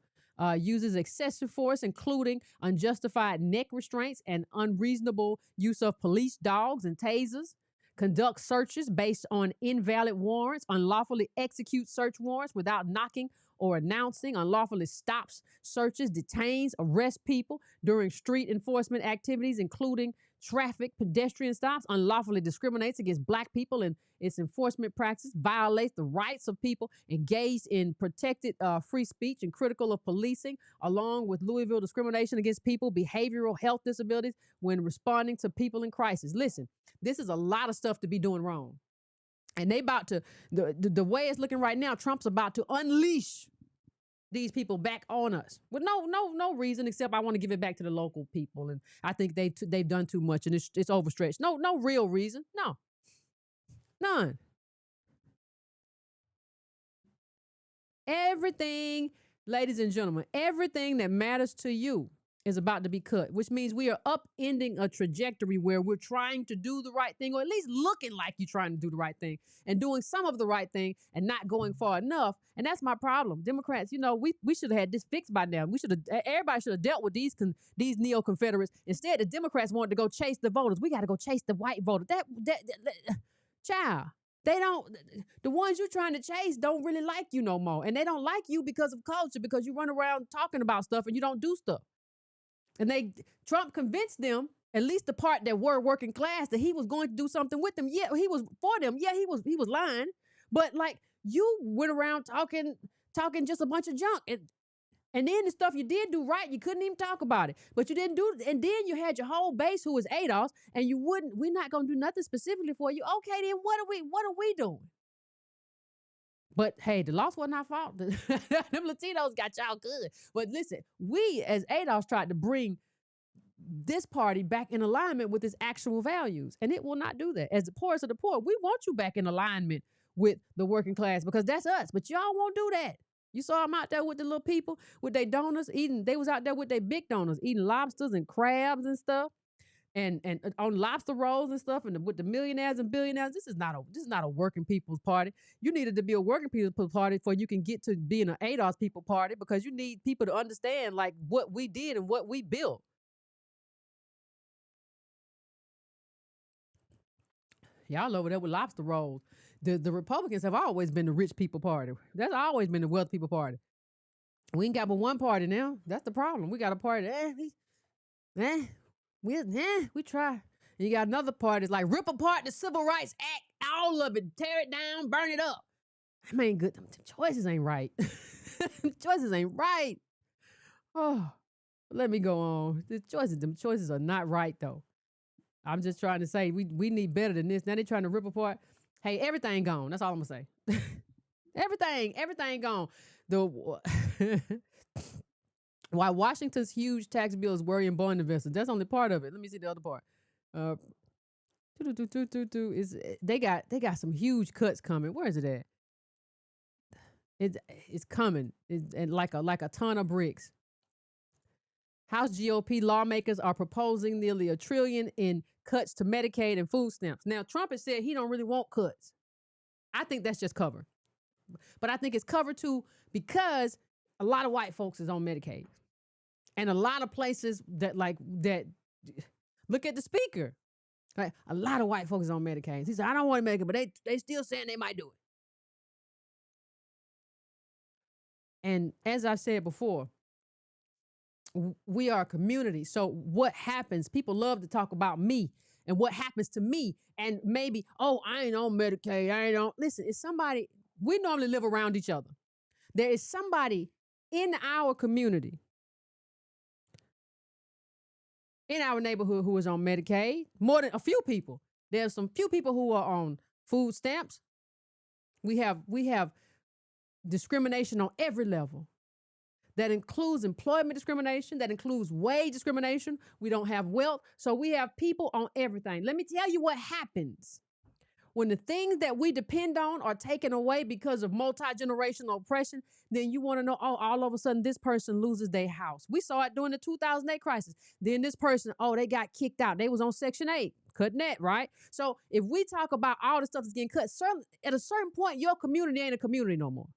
Uses excessive force, including unjustified neck restraints and unreasonable use of police dogs and tasers. Conducts searches based on invalid warrants, unlawfully executes search warrants without knocking or announcing, unlawfully stops searches, detains, arrests people during street enforcement activities, including traffic pedestrian stops, unlawfully discriminates against Black people, and its enforcement practice violates the rights of people engaged in protected free speech and critical of policing, along with Louisville discrimination against people, behavioral health disabilities when responding to people in crisis. Listen, this is a lot of stuff to be doing wrong. And they about to, the way it's looking right now, Trump's about to unleash these people back on us with no reason, except I want to give it back to the local people, and I think they've done too much and it's overstretched. No real reason, no, none. Everything, ladies and gentlemen, everything that matters to you is about to be cut, which means we are upending a trajectory where we're trying to do the right thing, or at least looking like you're trying to do the right thing and doing some of the right thing and not going far enough. And that's my problem. Democrats, we should have had this fixed by now. Everybody should have dealt with these neo-Confederates. Instead, the Democrats wanted to go chase the voters. We got to go chase the white voter. Child. They don't, the ones you're trying to chase don't really like you no more. And they don't like you because of culture, because you run around talking about stuff and you don't do stuff. And Trump convinced them, at least the part that were working class, that he was going to do something with them. Yeah, he was for them. Yeah, he was lying. But like, you went around talking just a bunch of junk. And then the stuff you did do right, you couldn't even talk about it. But you didn't do it. And then you had your whole base who was ADOS, and we're not going to do nothing specifically for you. Okay, then what are we doing? But hey, the loss wasn't our fault. Them Latinos got y'all good. But listen, we as ADOS tried to bring this party back in alignment with its actual values, and it will not do that. As the poorest of the poor, we want you back in alignment with the working class, because that's us. But y'all won't do that. You saw them out there with the little people, with their donors eating. They was out there with their big donors eating lobsters and crabs and stuff. And on lobster rolls and stuff, and with the millionaires and billionaires. This is not a working people's party. You needed to be a working people's party before you can get to being an ADOS people party, because you need people to understand like what we did and what we built. Y'all over there with lobster rolls. The Republicans have always been the rich people party. That's always been the wealthy people party. We ain't got but one party now. That's the problem. We got a party. We try. And you got another party that's like rip apart the Civil Rights Act, all of it, tear it down, burn it up. I mean, good. Them choices ain't right. Choices ain't right. Oh, let me go on. Them choices are not right though. I'm just trying to say we need better than this. Now they're trying to rip apart. Hey, everything gone. That's all I'm gonna say. everything gone. Why Washington's huge tax bill is worrying bond investors. That's only part of it. Let me see the other part. They got some huge cuts coming. Where is it at? It's coming. It's like a ton of bricks. House GOP lawmakers are proposing nearly $1 trillion in cuts to Medicaid and food stamps. Now, Trump has said he don't really want cuts. I think that's just cover. But I think it's cover too, because a lot of white folks is on Medicaid. And a lot of places that look at the speaker. Like, a lot of white folks is on Medicaid. He said, I don't want to make it, but they still saying they might do it. And as I said before, we are a community. So what happens, people love to talk about me and what happens to me. And maybe, I ain't on Medicaid. Listen, it's somebody, we normally live around each other. There is somebody in our community, in our neighborhood, who is on Medicaid. More than a few people. There's some few people who are on food stamps. We have discrimination on every level. That includes employment discrimination. That includes wage discrimination. We don't have wealth. So we have people on everything. Let me tell you what happens when the things that we depend on are taken away because of multi-generational oppression. Then you want to know, all of a sudden this person loses their house. We saw it during the 2008 crisis. Then this person, they got kicked out. They was on Section 8, cutting that, right? So if we talk about all the stuff that's getting cut, at a certain point, your community ain't a community no more.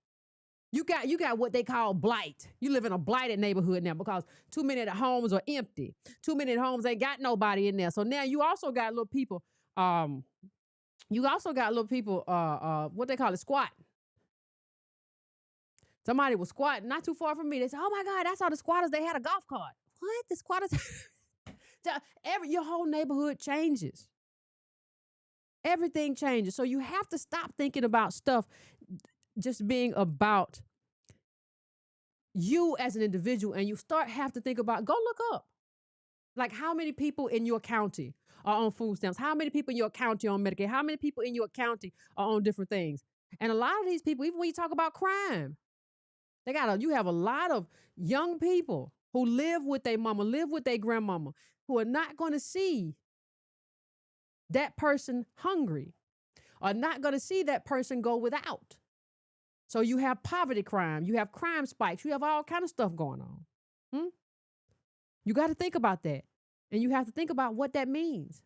You got what they call blight. You live in a blighted neighborhood now because too many of the homes are empty. Too many of the homes ain't got nobody in there. So now you also got little people, what they call it, squat. Somebody was squatting not too far from me. They said, oh my God, I saw the squatters. They had a golf cart. What? The squatters? Your whole neighborhood changes. Everything changes. So you have to stop thinking about stuff just being about you as an individual, and you have to think about, go look up. Like, how many people in your county are on food stamps? How many people in your county are on Medicaid? How many people in your county are on different things? And a lot of these people, even when you talk about crime, you have a lot of young people who live with their mama, live with their grandmama, who are not going to see that person hungry, are not going to see that person go without. So you have poverty crime, you have crime spikes, you have all kind of stuff going on. You got to think about that. And you have to think about what that means.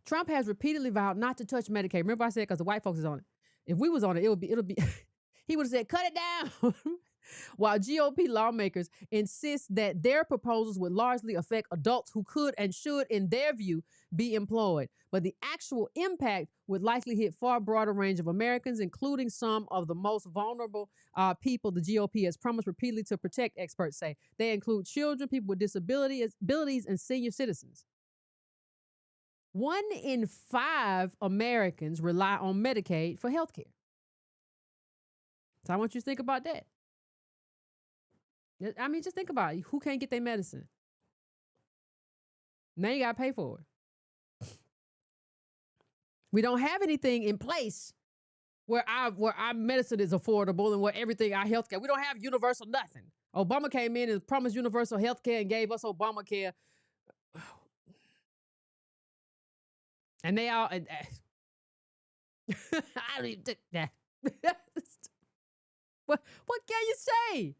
Trump has repeatedly vowed not to touch Medicaid. Remember I said, because the white folks is on it. If we was on it, it'll be, he would have said, cut it down. While GOP lawmakers insist that their proposals would largely affect adults who could and should, in their view, be employed. But the actual impact would likely hit far broader range of Americans, including some of the most vulnerable people the GOP has promised repeatedly to protect, experts say. They include children, people with disabilities, and senior citizens. 1 in 5 Americans rely on Medicaid for health care. So I want you to think about that. I mean, just think about it. Who can't get their medicine? Now you got to pay for it. We don't have anything in place where our medicine is affordable and where everything, our health care, we don't have universal nothing. Obama came in and promised universal health care and gave us Obamacare. And they all, I don't even think that. What can you say?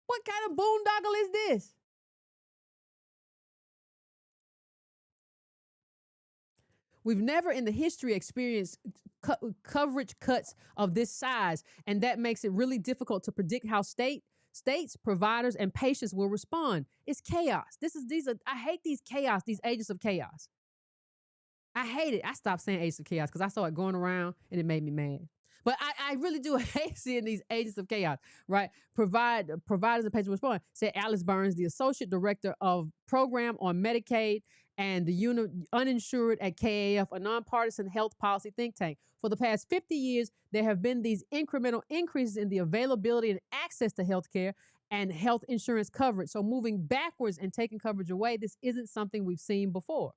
What kind of boondoggle is this? We've never in the history experienced coverage cuts of this size, and that makes it really difficult to predict how states, providers, and patients will respond. It's chaos. I hate these chaos, these agents of chaos. I hate it. I stopped saying agents of chaos because I saw it going around and it made me mad. But I really do hate seeing these agents of chaos, right? Providers and patients respond, said Alice Burns, the Associate Director of Program on Medicaid and the Uninsured at KAF, a nonpartisan health policy think tank. For the past 50 years, there have been these incremental increases in the availability and access to health care and health insurance coverage. So moving backwards and taking coverage away, this isn't something we've seen before.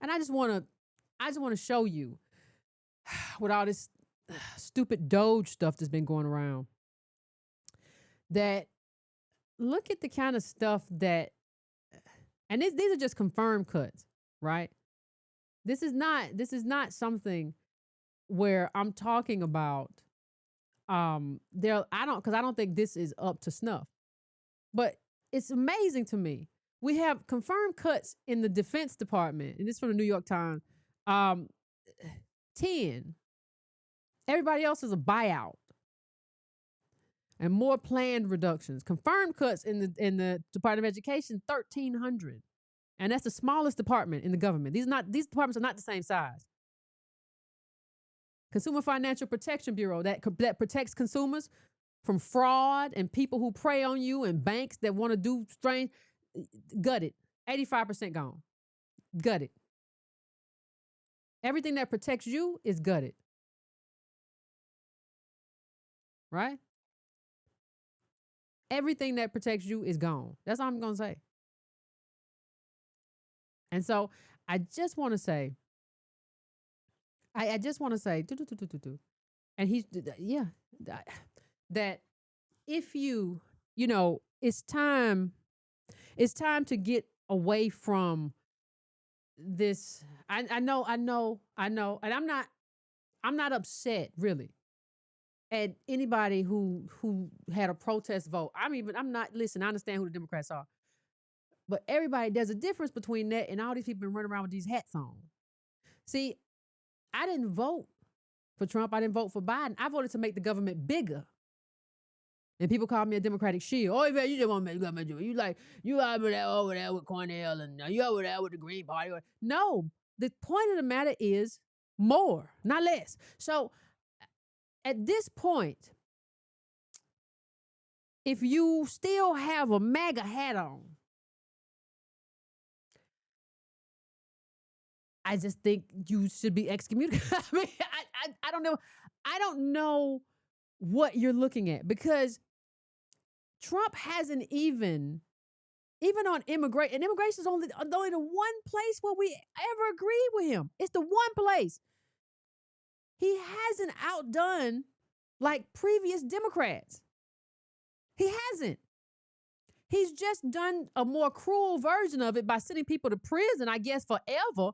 And I just want to show you, with all this stupid Doge stuff that's been going around, that look at the kind of stuff that, and these are just confirmed cuts, right? This is not something where I'm talking about I don't think this is up to snuff. But it's amazing to me. We have confirmed cuts in the Defense Department, and this is from the New York Times. 10. Everybody else is a buyout. And more planned reductions. Confirmed cuts in the Department of Education, 1,300. And that's the smallest department in the government. These departments are not the same size. Consumer Financial Protection Bureau, that protects consumers from fraud and people who prey on you and banks that want to do strange, gutted. 85% gone. Gutted. Everything that protects you is gutted. Right? Everything that protects you is gone. That's all I'm going to say. And so I just want to say, and he's, yeah, that if it's time to get away from this. I know, and I'm not upset really at anybody who had a protest vote. Listen, I understand who the Democrats are. But there's a difference between that and all these people been running around with these hats on. See, I didn't vote for Trump. I didn't vote for Biden. I voted to make the government bigger. And people call me a Democratic shield. Oh, man, you just want to make the government bigger. You over there with Cornell, and you over there with the Green Party. No, the point of the matter is more, not less. So at this point, if you still have a MAGA hat on, I just think you should be excommunicated. I mean, I don't know. I don't know what you're looking at because Trump hasn't even on immigration, and immigration is only the one place where we ever agree with him. It's the one place. He hasn't outdone like previous Democrats. He hasn't. He's just done a more cruel version of it by sending people to prison, I guess, forever.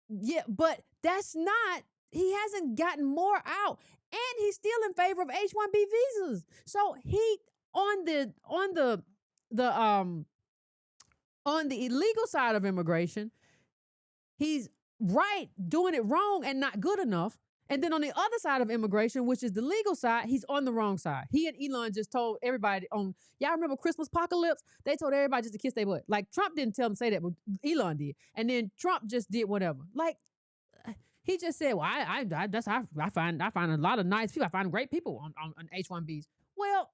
Yeah, but that's not, he hasn't gotten more out. And he's still in favor of H-1B visas. So he the on the illegal side of immigration, he's right doing it wrong and not good enough. And then on the other side of immigration, which is the legal side, he's on the wrong side. He and Elon just told everybody on, y'all remember Christmas apocalypse? They told everybody just to kiss their butt. Like Trump didn't tell them to say that, but Elon did. And then Trump just did whatever. Like he just said, well, I find a lot of nice people. I find great people on H-1Bs. Well,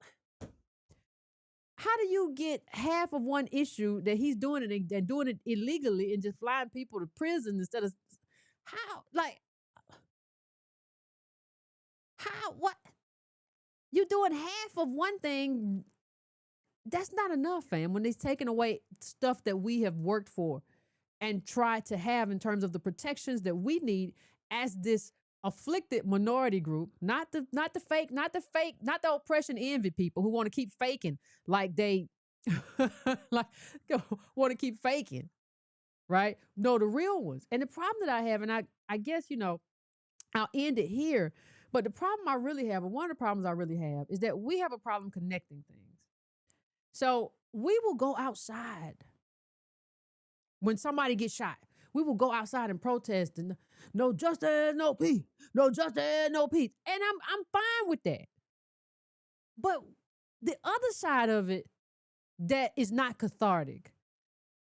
how do you get half of one issue that he's doing it and doing it illegally and just flying people to prison instead of how? Like, how? What? You're doing half of one thing. That's not enough, fam. When they're taking away stuff that we have worked for and try to have in terms of the protections that we need as this afflicted minority group, not the fake, not the oppression envy people who want to keep faking like they like want to keep faking, right? No, the real ones. And the problem that I have, and I guess, I'll end it here. But the problem I really have, and one of the problems I really have, is that we have a problem connecting things. So we will go outside when somebody gets shot. We will go outside and protest and no justice, no peace, no justice, no peace. And I'm fine with that. But the other side of it that is not cathartic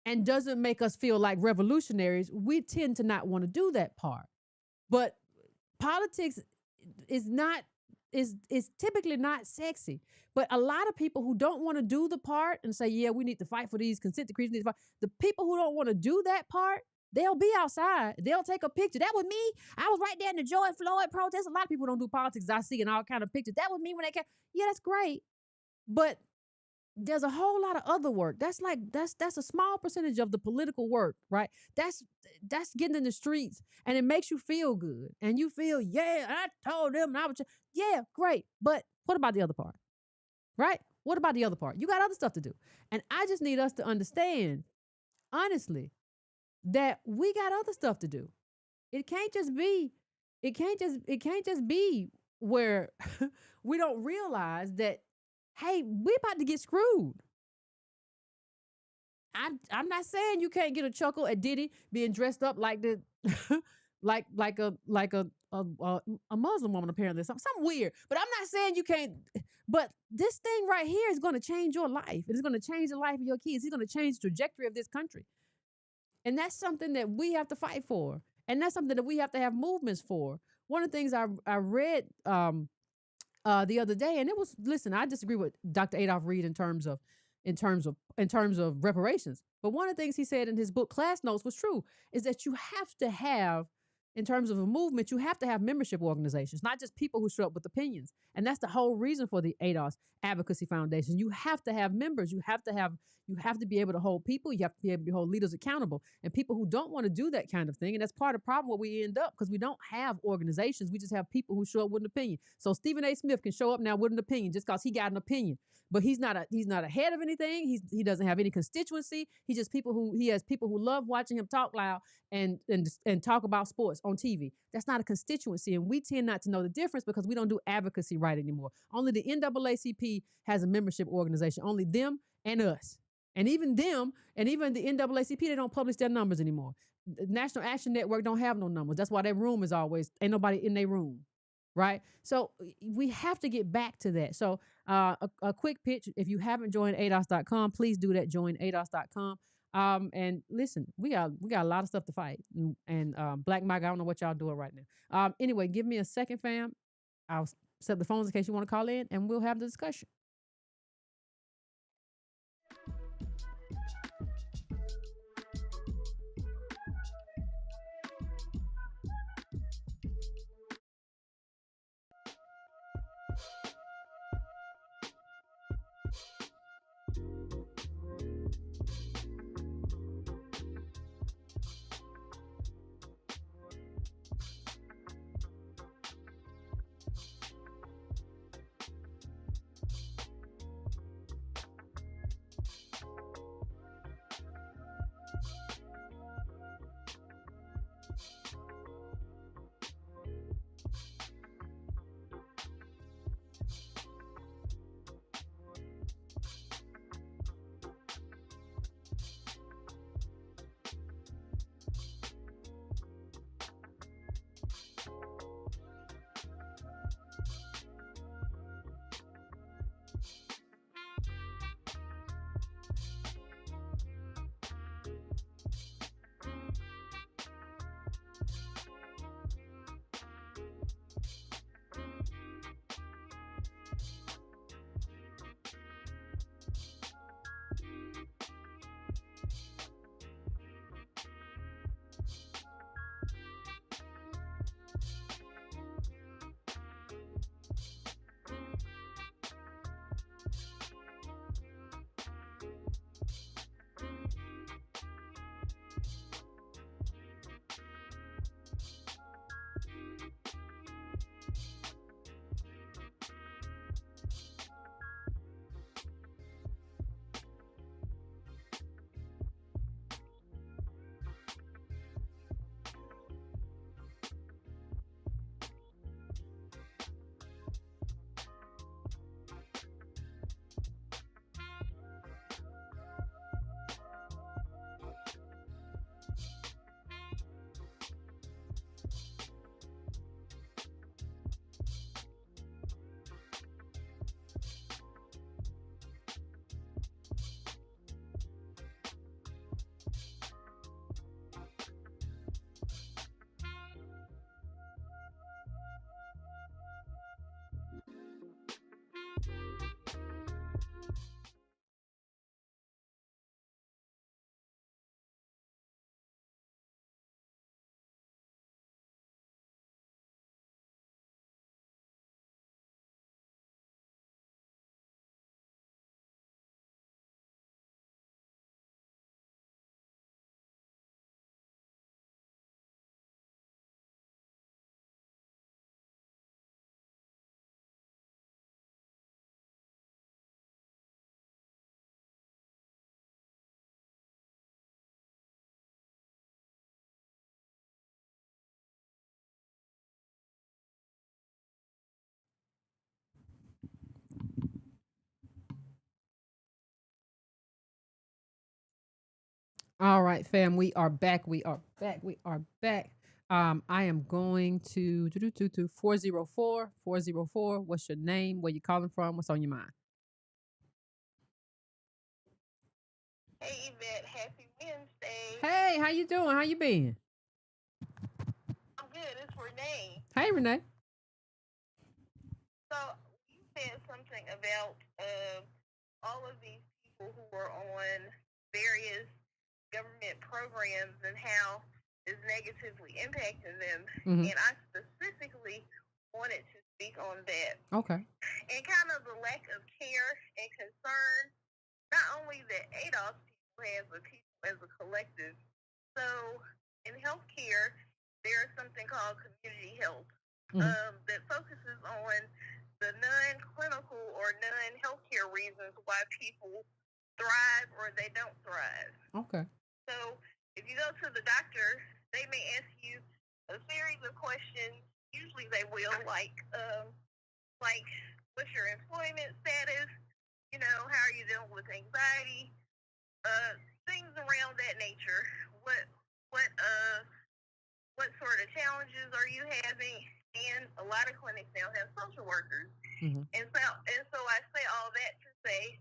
and doesn't make us feel like revolutionaries, we tend to not want to do that part. But politics is typically not sexy. But a lot of people who don't want to do the part and say, yeah, we need to fight for these consent decrees, the people who don't want to do that part, they'll be outside. They'll take a picture. That was me. I was right there in the George Floyd protest. A lot of people don't do politics. I see in all kind of pictures. That was me when they came. Yeah, that's great. But there's a whole lot of other work. That's a small percentage of the political work, right? That's getting in the streets and it makes you feel good. And you feel, yeah, I told them and I was yeah, great. But what about the other part? Right? What about the other part? You got other stuff to do. And I just need us to understand, honestly, that we got other stuff to do. It can't just be where we don't realize that, hey, we're about to get screwed. I'm not saying you can't get a chuckle at Diddy being dressed up like the like a Muslim woman, apparently something weird. But I'm not saying you can't. But this thing right here is going to change your life. It's going to change the life of your kids. It's going to change the trajectory of this country. And that's something that we have to fight for. And that's something that we have to have movements for. One of the things I read the other day, and it was, listen, I disagree with Dr. Adolph Reed in terms of reparations. But one of the things he said in his book Class Notes was true, is that you have to have, in terms of a movement, you have to have membership organizations, not just people who show up with opinions. And that's the whole reason for the ADOS Advocacy Foundation. You have to have members. You have to be able to hold people. You have to be able to hold leaders accountable. And people who don't want to do that kind of thing, and that's part of the problem where we end up, because we don't have organizations. We just have people who show up with an opinion. So Stephen A. Smith can show up now with an opinion just because he got an opinion. But he's not a head of anything. He doesn't have any constituency. He has people who love watching him talk loud and talk about sports on TV. That's not a constituency, and we tend not to know the difference because we don't do advocacy right anymore. Only the NAACP has a membership organization. Only them and us. And even them, and even the NAACP, they don't publish their numbers anymore. The National Action Network don't have no numbers. That's why their room is always, ain't nobody in their room, right? So we have to get back to that. So a quick pitch, if you haven't joined ADOS.com, please do that. Join ADOS.com. And listen, we got a lot of stuff to fight. And Black Mike, I don't know what y'all doing right now. Anyway, give me a second, fam. I'll set the phones in case you want to call in, and we'll have the discussion. All right, fam. We are back. We are back. We are back. I am going to 404 404. What's your name? Where you calling from? What's on your mind? Hey Yvette, happy Wednesday. Hey, how you doing? How you been? I'm good. It's Renee. Hey, Renee. So you said something about all of these people who are on various government programs and how it's negatively impacting them. Mm-hmm. And I specifically wanted to speak on that Okay. and kind of the lack of care and concern, not only that ADOS people have, but people as a collective. So in healthcare, there's something called community health Mm-hmm. that focuses on the non-clinical or non-healthcare reasons why people thrive or they don't thrive. Okay. So if you go to the doctor, they may ask you a series of questions. Usually they will, like what's your employment status? You know, how are you dealing with anxiety? Things around that nature. What what sort of challenges are you having? And a lot of clinics now have social workers. Mm-hmm. And so I say all that to say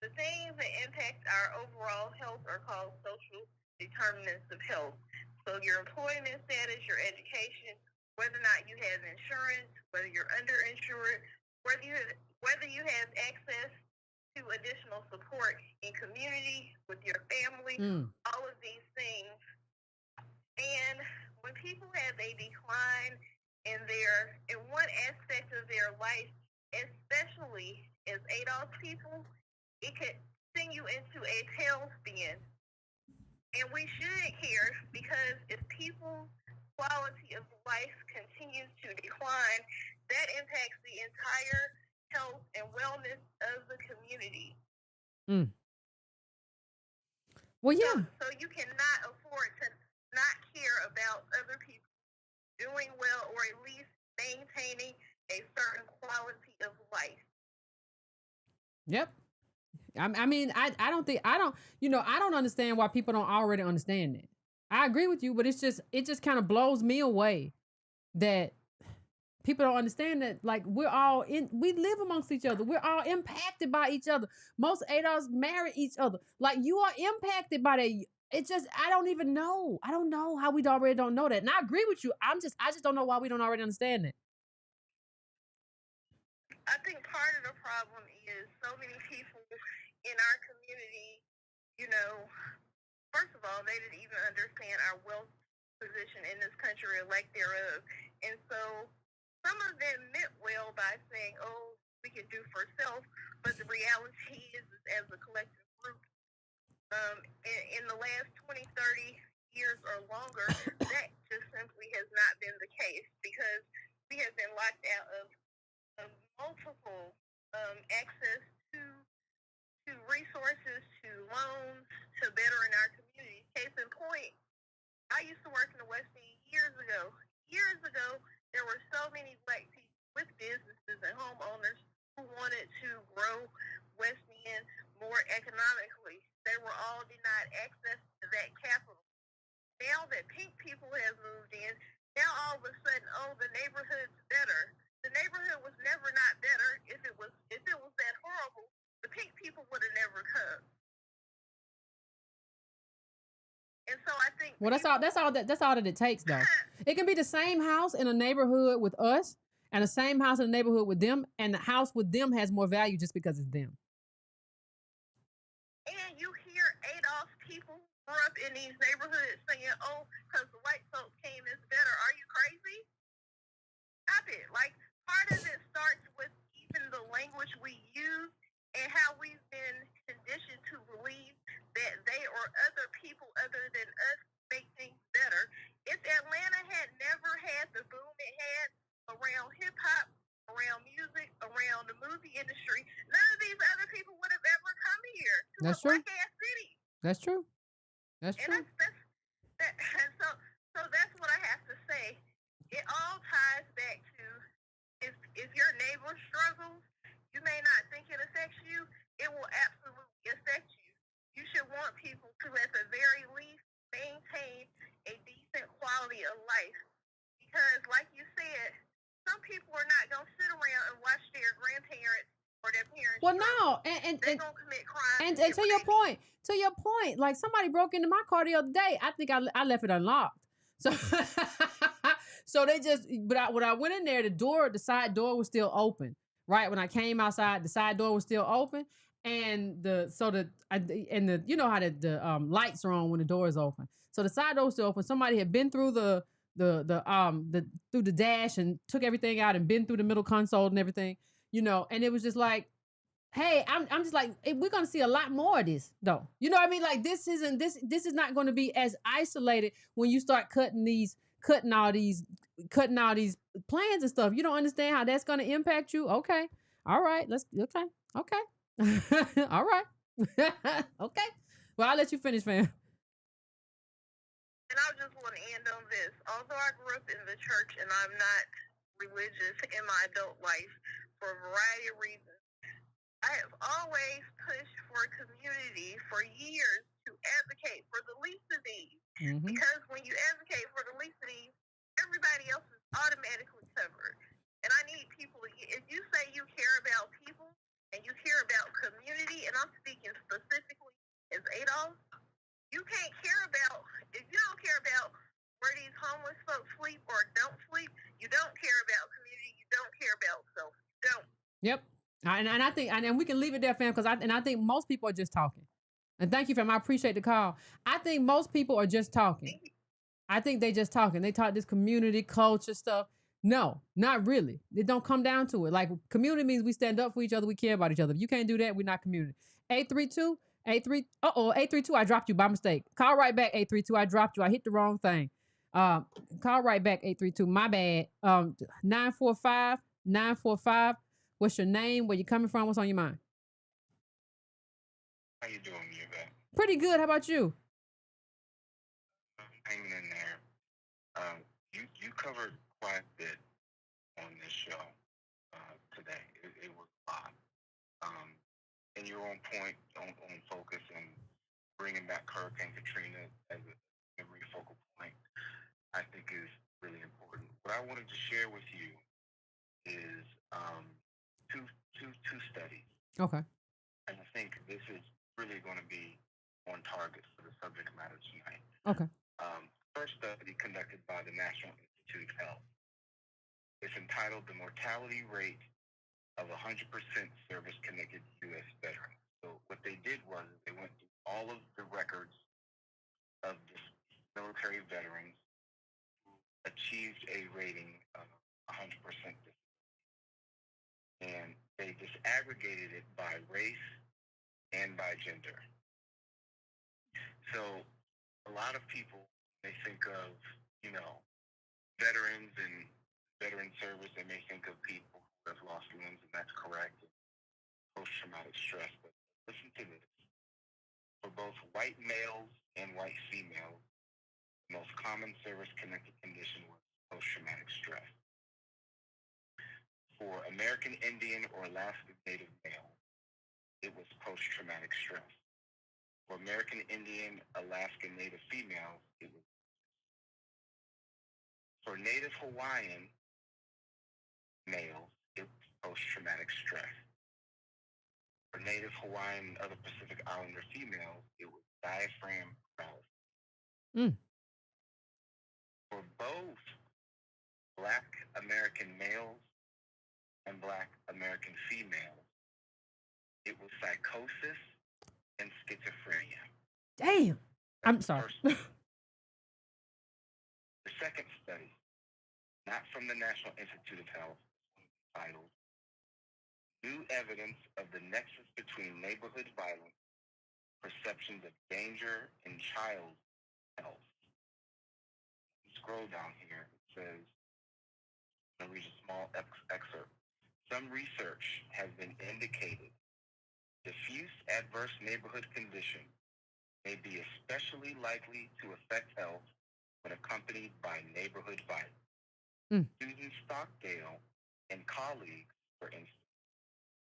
the things that impact our overall health are called social determinants of health. So your employment status, your education, whether or not you have insurance, whether you're underinsured, whether you have access to additional support in community with your family, all of these things. And when people have a decline in one aspect of their life, especially as adult people, it could send you into a tailspin. And we should care because if people's quality of life continues to decline, that impacts the entire health and wellness of the community. Mm. Well, yeah. So you cannot afford to not care about other people doing well or at least maintaining a certain quality of life. Yep. I mean, I don't think I don't I don't understand why people don't already understand that. I agree with you, but it just kind of blows me away that people don't understand that like we live amongst each other. We're all impacted by each other. Most adults marry each other. Like you are impacted by that. It's just I don't even know. I don't know how we already don't know that. And I agree with you. I just don't know why we don't already understand that. I think part of the problem is so many people in our community, you know, first of all, they didn't even understand our wealth position in this country or lack thereof. And so some of them meant well by saying, oh, we can do for self, but the reality is as a collective group, in the last 20, 30 years or longer, that just simply has not been the case because we have been locked out of multiple access to resources, to loans, to better in our community. Case in point, I used to work in the West End years ago. Years ago, there were so many black people with businesses and homeowners who wanted to grow West End more economically. They were all denied access to that capital. Now that pink people have moved in, now all of a sudden, oh, the neighborhood's better. The neighborhood was never not better. If it was that horrible, the pink people would have never come. And so I think Well, that's all that it takes though. It can be the same house in a neighborhood with us and the same house in a neighborhood with them, and the house with them has more value just because it's them. And you hear ADOS people grew up in these neighborhoods saying, oh, because the white folks came, it's better. Are you crazy? Stop it. Like, part of it starts with even the language we use and how we've been conditioned to believe that they or other people other than us make things better. If Atlanta had never had the boom it had around hip hop, around music, around the movie industry, none of these other people would have ever come here to a That's true. black ass city. That's true. That's And true. and so that's what I have to say. It all ties back to if your neighbor struggles, you may not think it affects you. It will absolutely affect you. You should want people to, at the Well, struggle, no, and they're gonna commit crimes and, to and get what they need. to your point, like somebody broke into my car the other day. I think I left it unlocked. So so they just but when I went in there, the side door was still open. Right when I came outside, the side door was still open, and the you know how the lights are on when the door is open. So the side door was still open. Somebody had been through the through the dash and took everything out and been through the middle console and everything, and it was just like, hey, I'm just like, we're gonna see a lot more of this though. You know what I mean? Like this is not gonna be as isolated when you start cutting all these cutting all these plans and stuff. You don't understand how that's gonna impact you. Okay. All right. Okay. All right. Okay. Well, I'll let you finish, fam. And I just want to end on this. Although I grew up in the church and I'm not religious in my adult life for a variety of reasons, I have always pushed for a community for years to advocate for the least of these. Mm-hmm. Because when you advocate for the least of these, everybody else is automatically covered. And I need people to if you say you care about people and you care about community, and I'm speaking specifically as ADOS, you can't care about, if you don't care about where these homeless folks sleep or don't sleep, you don't care about community, you don't care about self. You don't. Yep. And I think and we can leave it there, fam, because I think most people are just talking. And thank you, fam. I appreciate the call. I think most people are just talking. I think they just talking. They talk this community culture stuff. No, not really. It don't come down to it. Like community means we stand up for each other. We care about each other. If you can't do that, we're not community. 832 832. I dropped you by mistake. Call right back. 832. I dropped you. I hit the wrong thing. Call right back. 832. My bad. 945 945. What's your name? Where you coming from? What's on your mind? How you doing, Yvette? Pretty good. How about you? Hanging in there. You covered quite a bit on this show today. It was a lot. And you're on point, on focus, and bringing back Hurricane Katrina as a focal point, I think is really important. What I wanted to share with you is two studies. Okay. And I think this is really going to be on target for the subject matter tonight. Okay. First study conducted by the National Institute of Health. It's entitled The Mortality Rate of 100% Service-Connected U.S. Veterans. So what they did was they went through all of the records of the military veterans who achieved a rating of 100%. And they disaggregated it by race and by gender. So a lot of people, they think of, veterans and veteran service, they may think of people who have lost limbs, and that's correct, post-traumatic stress. But listen to this. For both white males and white females, the most common service-connected condition was post-traumatic stress. For American Indian or Alaska Native male, it was post-traumatic stress. For American Indian, Alaska Native females, it was. For Native Hawaiian males, it was post-traumatic stress. For Native Hawaiian and other Pacific Islander females, it was diaphragm paralysis. Mm. For both Black American males and Black American females, it was psychosis and schizophrenia. Damn. I'm That's the sorry. first study. The second study, not from the National Institute of Health, titled New Evidence of the Nexus Between Neighborhood Violence, Perceptions of Danger, and Child Health. Scroll down here. It says, I'm going to read a small excerpt. Some research has been indicated diffuse adverse neighborhood condition may be especially likely to affect health when accompanied by neighborhood violence. Susan Stockdale and colleagues, for instance,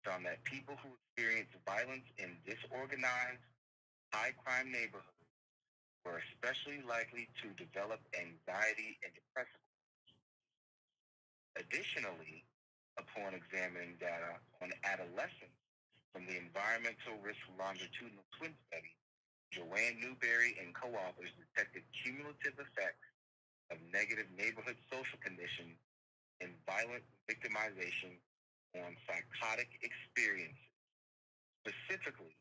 found that people who experience violence in disorganized, high-crime neighborhoods were especially likely to develop anxiety and depression. Additionally, upon examining data on adolescents From the Environmental Risk Longitudinal Twin Study, Joanne Newberry and co-authors detected cumulative effects of negative neighborhood social conditions and violent victimization on psychotic experiences. Specifically,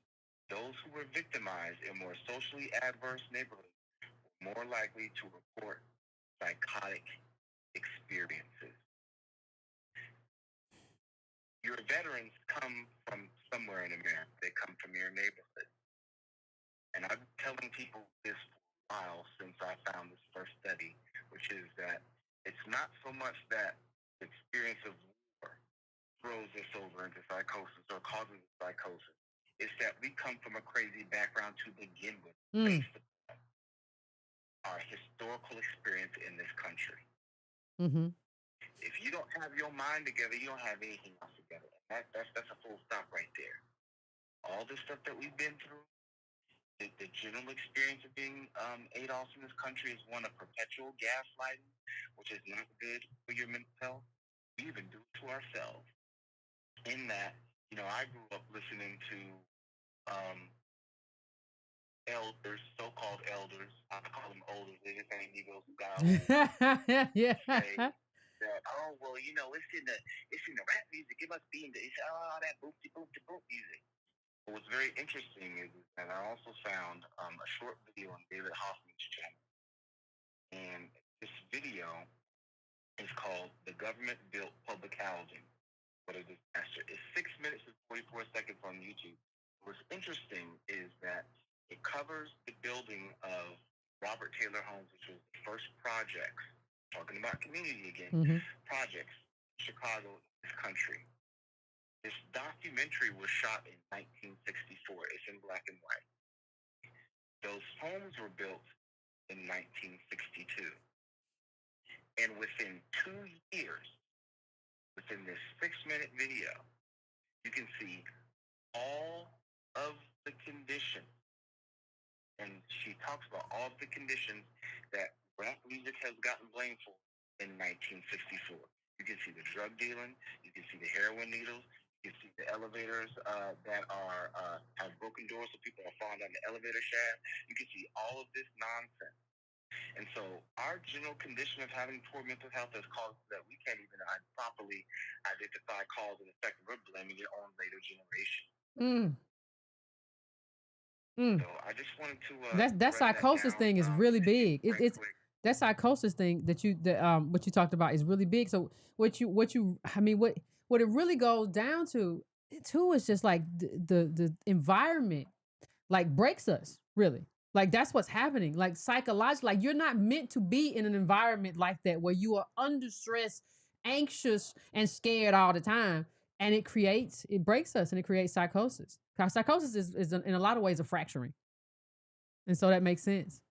those who were victimized in more socially adverse neighborhoods were more likely to report psychotic experiences. Your veterans come from somewhere in America. They come from your neighborhood. And I've been telling people this for a while since I found this first study, which is that it's not so much that the experience of war throws us over into psychosis or causes psychosis. It's that we come from a crazy background to begin with, based upon our historical experience in this country. Mm-hmm. If you don't have your mind together, you don't have anything else together. That's a full stop right there. All the stuff that we've been through, the general experience of being ADOS in this country is one of perpetual gaslighting, which is not good for your mental health. We even do it to ourselves. In that, I grew up listening to elders, so-called elders. I call them elders. They just ain't Negroes who got old. Yeah. Say that, well, it's in the rap music. It must be in that boopty boopty boop music. What's very interesting is that I also found a short video on David Hoffman's channel. And this video is called The Government Built Public Housing. What a disaster. It's 6 minutes and 44 seconds on YouTube. What's interesting is that it covers the building of Robert Taylor Homes, which was the first projects, talking about community again, projects in Chicago, this country. This documentary was shot in 1964. It's in black and white. Those homes were built in 1962. And within 2 years, within this 6-minute video, you can see all of the conditions. And she talks about all of the conditions that rap music has gotten blamed for in 1964. You can see the drug dealing. You can see the heroin needles. You can see the elevators that have broken doors so people are falling down the elevator shaft. You can see all of this nonsense. And so our general condition of having poor mental health has caused that we can't even properly identify cause and effect. We're blaming it on later generations. So I just wanted to that psychosis thing is really big. It's that psychosis thing that what you talked about is really big. So what it really goes down to too is just like the environment like breaks us really. Like that's what's happening. Like psychologically, like you're not meant to be in an environment like that where you are under stress, anxious, and scared all the time. And it breaks us and it creates psychosis. Because psychosis is in a lot of ways a fracturing. And so that makes sense.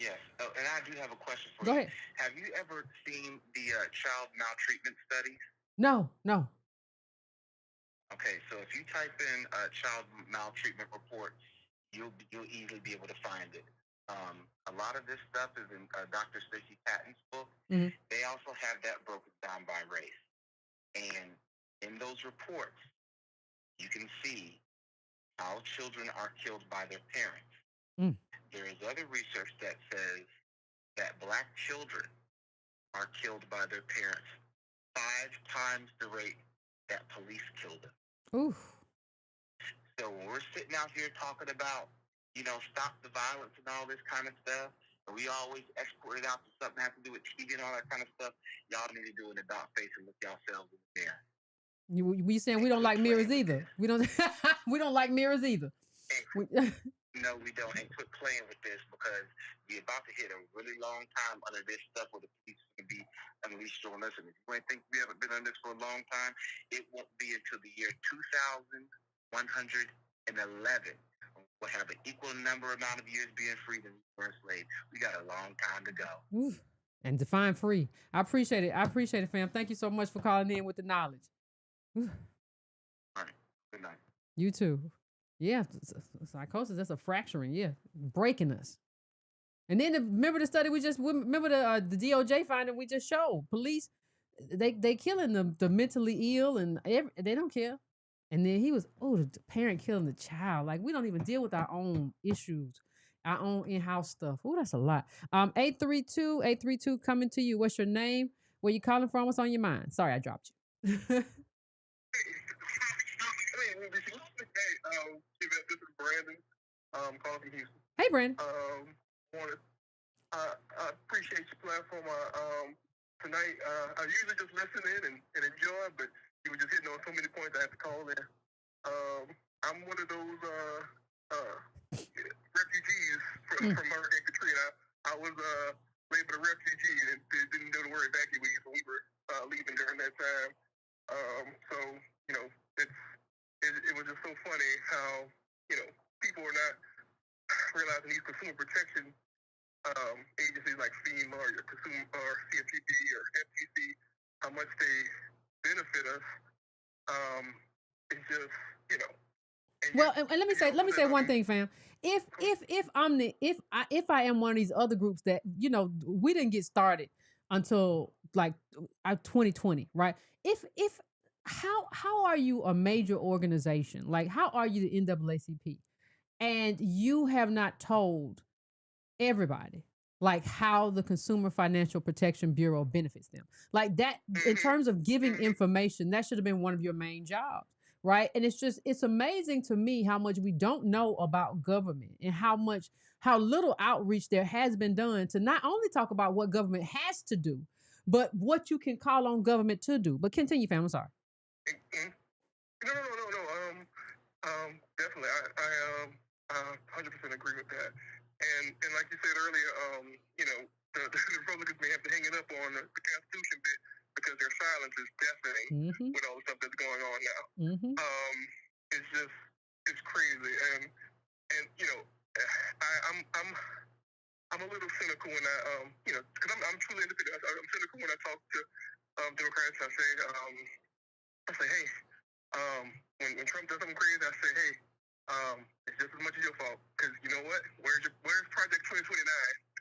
Yes. Oh, and I do have a question for you. Go ahead. Have you ever seen the child maltreatment studies? No. Okay, so if you type in child maltreatment report, you'll easily be able to find it. A lot of this stuff is in Dr. Stacey Patton's book. Mm-hmm. They also have that broken down by race. And in those reports, you can see how children are killed by their parents. There is other research that says that Black children are killed by their parents 5 times the rate that police kill them. Oof. So when we're sitting out here talking about, stop the violence and all this kind of stuff, and we always export it out to something that has to do with TV and all that kind of stuff, y'all need to do an about face and look yourselves in the mirror. We saying we don't like mirrors either. We don't we don't like mirrors either. No, we don't. And quit playing with this because we're about to hit a really long time under this stuff where the police is going to be unleashed on us. And if you ain't think we haven't been on this for a long time, it won't be until the year 2111. We'll have an equal amount of years being free than we were enslaved. We got a long time to go. Oof. And define free. I appreciate it, fam. Thank you so much for calling in with the knowledge. All right. Good night. You too. Yeah, psychosis, that's a fracturing, breaking us. And then remember the study remember the DOJ finding we just showed. Police, they killing the mentally ill and they don't care. And then he was, oh, the parent killing the child. Like we don't even deal with our own issues, our own in-house stuff. Oh, that's a lot. 832 coming to you. What's your name? Where you calling from? What's on your mind? Sorry, I dropped you. This is Brandon. Calling from Houston. Hey, Brandon. Wanted, I appreciate your platform. Tonight, I usually just listen in and enjoy, but you were just hitting on so many points I had to call in. I'm one of those refugees from Hurricane Katrina. I was labeled a refugee and didn't know the word evacuate, so we were leaving during that time. So, you know, it was just so funny how, you know, people are not realizing these consumer protection agencies like FEMA or consumer or CFPB or FTC, how much they benefit us. It's just, you know. Well, and let me say one thing, fam. If I am one of these other groups that we didn't get started until like 2020, right? If how are you a major organization? Like how are you the NAACP, and you have not told everybody like how the Consumer Financial Protection Bureau benefits them? Like that, in terms of giving information, that should have been one of your main jobs, right? And it's amazing to me how much we don't know about government and how little outreach there has been done to not only talk about what government has to do, but what you can call on government to do. But continue, fam. I'm sorry. No. Definitely. I 100% agree with that. And like you said earlier, the Republicans may have to hang it up on the Constitution bit because their silence is deafening with all the stuff that's going on now. It's crazy, and I'm a little cynical when because I'm truly independent. I'm cynical when I talk to Democrats. I say, hey, when Trump does something crazy, I say, hey, it's just as much as your fault. Because you know what? Where's Project 2029?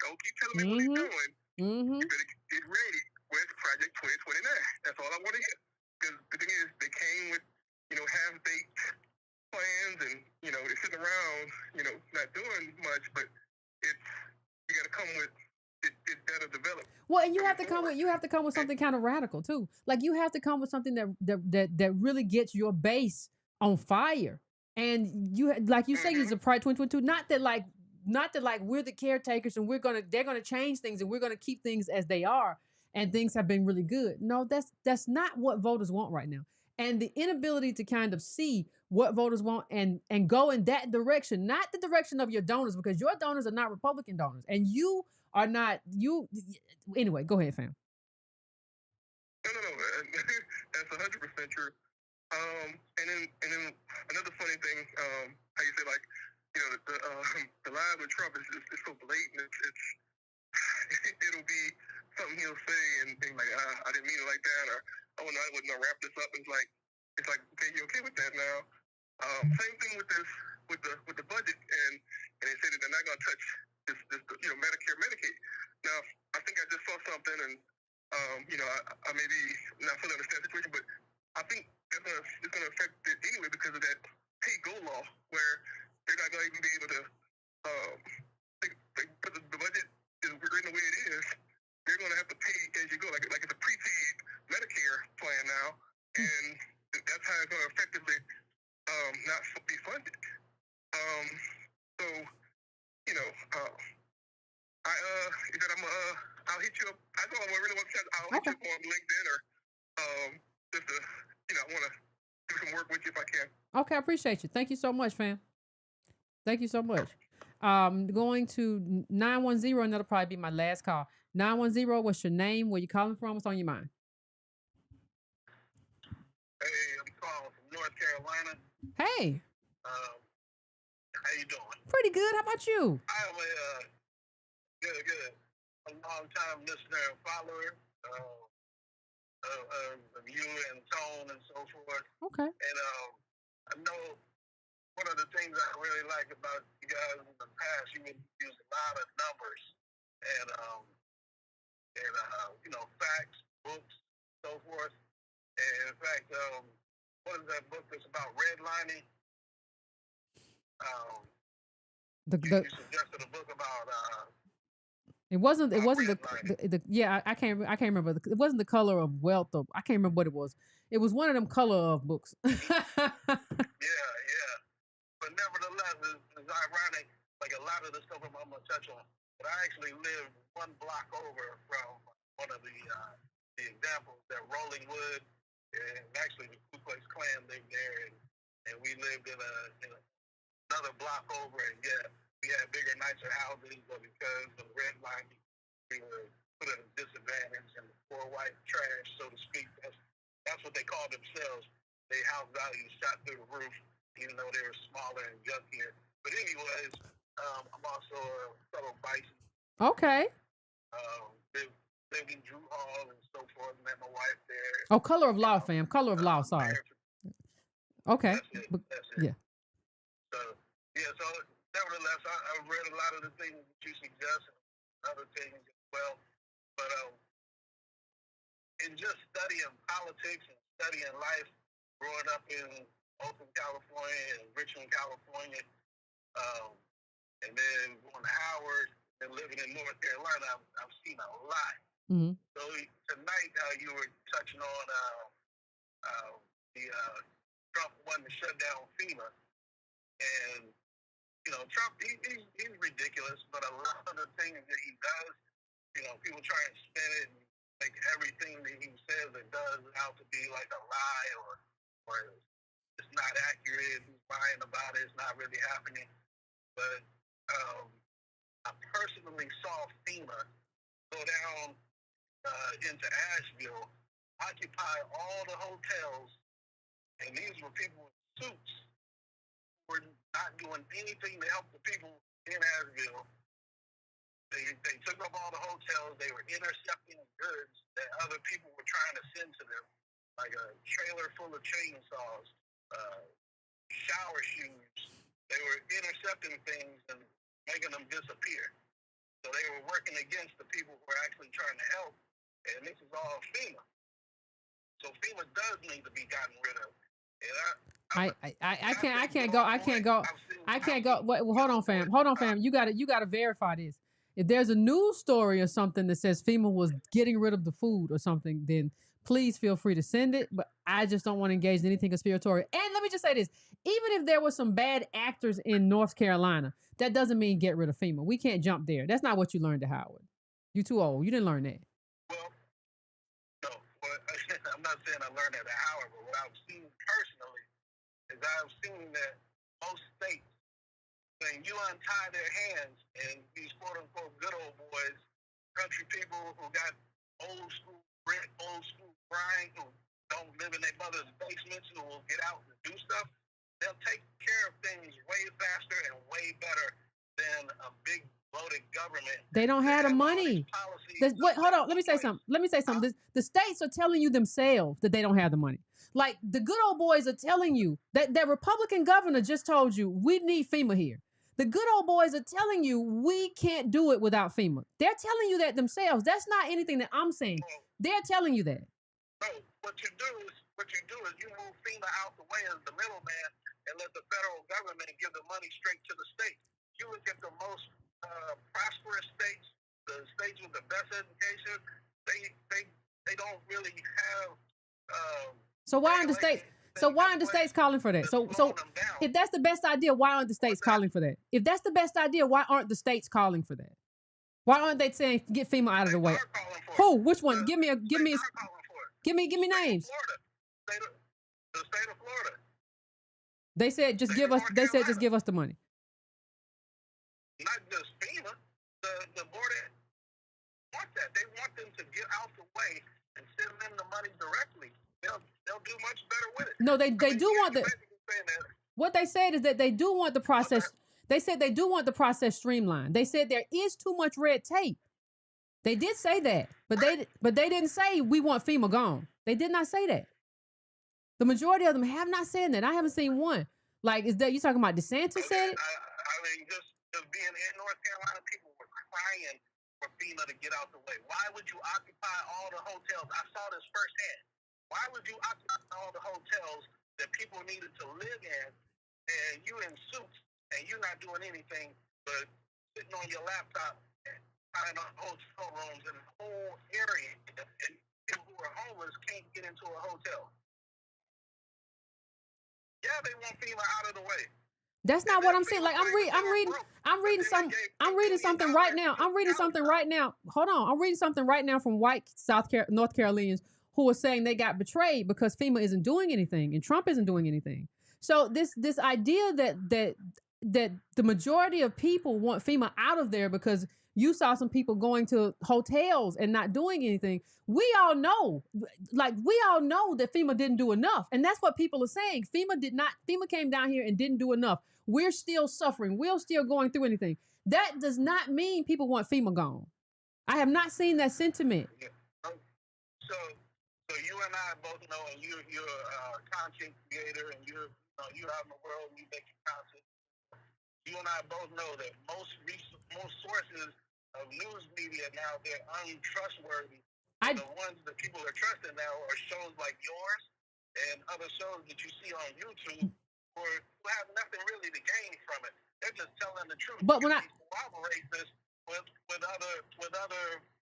Don't keep telling me what he's doing. You better get ready. Where's Project 2029? That's all I want to hear. Because the thing is, they came with, half-baked plans, and they're sitting around, not doing much. But you got to come with it better developed. Well, and you have to come with something kind of radical too. Like you have to come with something that really gets your base on fire. And you, like you say, it's a Pride 2022. Not that like we're the caretakers and they're gonna change things and we're gonna keep things as they are and things have been really good. No, that's not what voters want right now. And the inability to kind of see what voters want and go in that direction, not the direction of your donors, because your donors are not Republican donors, and you are not you. Anyway, go ahead, fam. No. That's 100% true. And then another funny thing, how you say, like, the line with Trump is so blatant. It'll be something he'll say and like, I didn't mean it like that, or oh no, I wasn't gonna wrap this up. It's like, okay, you okay with that now? Same thing with the budget, and they say that they're not gonna touch this Medicare, Medicaid. Now, I think I just saw something, and I maybe not fully understand the situation, but I think it's gonna affect it anyway because of that pay go law, where they're not gonna even be able to put the budget is written the way it is. They're gonna have to pay as you go, like it's a prepaid Medicare plan now, and that's how it's gonna effectively not be funded. So he said I'll hit you up. I don't really want to. I'll hit you up on LinkedIn or just to I want to do some work with you if I can. Okay, I appreciate you. Thank you so much, fam. Thank you so much. Going to 910, and that'll probably be my last call. 910, what's your name? Where you calling from? What's on your mind? Hey, I'm calling from North Carolina. Hey. How you doing? Pretty good. How about you? I'm good. A long-time listener and follower of you and Tone and so forth. Okay. And I know one of the things I really like about you guys in the past, you would use a lot of numbers and facts, books, so forth. And in fact, what is that book that's about redlining? The You suggested a book about it wasn't redlining. the yeah, I can't remember. It wasn't The Color of Wealth, or I can't remember what it was. It was one of them color of books. Yeah. But nevertheless, it's ironic. Like a lot of the stuff I'm gonna touch on, but I actually lived one block over from one of the examples that Rolling Wood, and actually the Ku Klux Klan lived there, and we lived in another block over, and yeah, we had bigger, nicer houses, but because of redlining, we were put at a disadvantage, and the poor white trash, so to speak. That's what they call themselves. Their house values shot through the roof, even though they were smaller and junkier. But anyways, I'm also a fellow bison. Okay. Lived in Drew Hall and so forth. Met my wife there. Oh, Color of Law, fam. Color of Law. Sorry. Okay. That's it. Yeah. So nevertheless, I've read a lot of the things that you suggest and other things as well. But in just studying politics and studying life, growing up in Oakland, California, and Richmond, California, and then going to Howard and living in North Carolina, I've seen a lot. Mm-hmm. So tonight, you were touching on the Trump wanting to shut down FEMA, and Trump, he's ridiculous, but a lot of the things that he does, people try and spin it and make everything that he says and does out to be like a lie or it's not accurate. He's lying about it. It's not really happening. But I personally saw FEMA go down into Asheville, occupy all the hotels, and these were people in suits who were not doing anything to help the people in Asheville. They took up all the hotels. They were intercepting goods that other people were trying to send to them, like a trailer full of chainsaws, shower shoes. They were intercepting things and making them disappear. So they were working against the people who were actually trying to help, and this is all FEMA. So FEMA does need to be gotten rid of. And I can't go. Wait, hold on, fam. You gotta verify this. If there's a news story or something that says FEMA was getting rid of the food or something, then please feel free to send it. But I just don't want to engage in anything conspiratorial. And let me just say this: even if there were some bad actors in North Carolina, that doesn't mean get rid of FEMA. We can't jump there. That's not what you learned at Howard. You too old. You didn't learn that. Well, no. Well, I'm not saying I learned that at Howard, but what I've seen personally is I've seen that most states, when you untie their hands and these quote-unquote good old boys, country people who got old school grit, old school grind, who don't live in their mother's basements, who will get out and do stuff, they'll take care of things way faster and way better than a big bloated government. They don't have the money. Wait, hold on. Let me say something. The states are telling you themselves that they don't have the money. Like the good old boys are telling you that Republican governor just told you we need FEMA here. The good old boys are telling you we can't do it without FEMA. They're telling you that themselves. That's not anything that I'm saying. They're telling you that. No, what you do is you move FEMA out the way as the middleman and let the federal government give the money straight to the state. You look at the most prosperous states, the states with the best education, they don't really have. So why aren't the states? So why aren't the states calling for that? So if that's the best idea, why aren't the states calling for that? If that's the best idea, why aren't the states calling for that? Why aren't they saying get FEMA out of the way? Who? Which one? Give me names. The state of Florida. They said just give us the money. Not just FEMA. The board want that. They want them to get out the way and send them the money directly. They'll do much better with it. No, they do want the. What they said is that they do want the process. They said they do want the process streamlined. They said there is too much red tape. They did say that, but they didn't say we want FEMA gone. They did not say that. The majority of them have not said that. I haven't seen one. Like, is that you talking about DeSantis said it? I mean, just being in North Carolina, people were crying for FEMA to get out the way. Why would you occupy all the hotels? I saw this firsthand. Why would you occupy all the hotels that people needed to live in, and you in suits, and you're not doing anything but sitting on your laptop and finding hotel rooms in the whole area, and people who are homeless can't get into a hotel. Yeah, they want FEMA out of the way. That's not what I'm saying. Like I'm reading something right now. I'm reading something right now. Hold on. I'm reading something right now from white North Carolinians who are saying they got betrayed because FEMA isn't doing anything and Trump isn't doing anything. So this idea that the majority of people want FEMA out of there because you saw some people going to hotels and not doing anything. We all know that FEMA didn't do enough. And that's what people are saying. FEMA came down here and didn't do enough. We're still suffering. We're still going through anything. That does not mean people want FEMA gone. I have not seen that sentiment. Yeah. So you and I both know, and you're a content creator, and you're out in the world and you make content. You and I both know that most sources of news media now, they're untrustworthy. The ones that people are trusting now are shows like yours and other shows that you see on YouTube who have nothing really to gain from it. They're just telling the truth. But when I corroborate this with other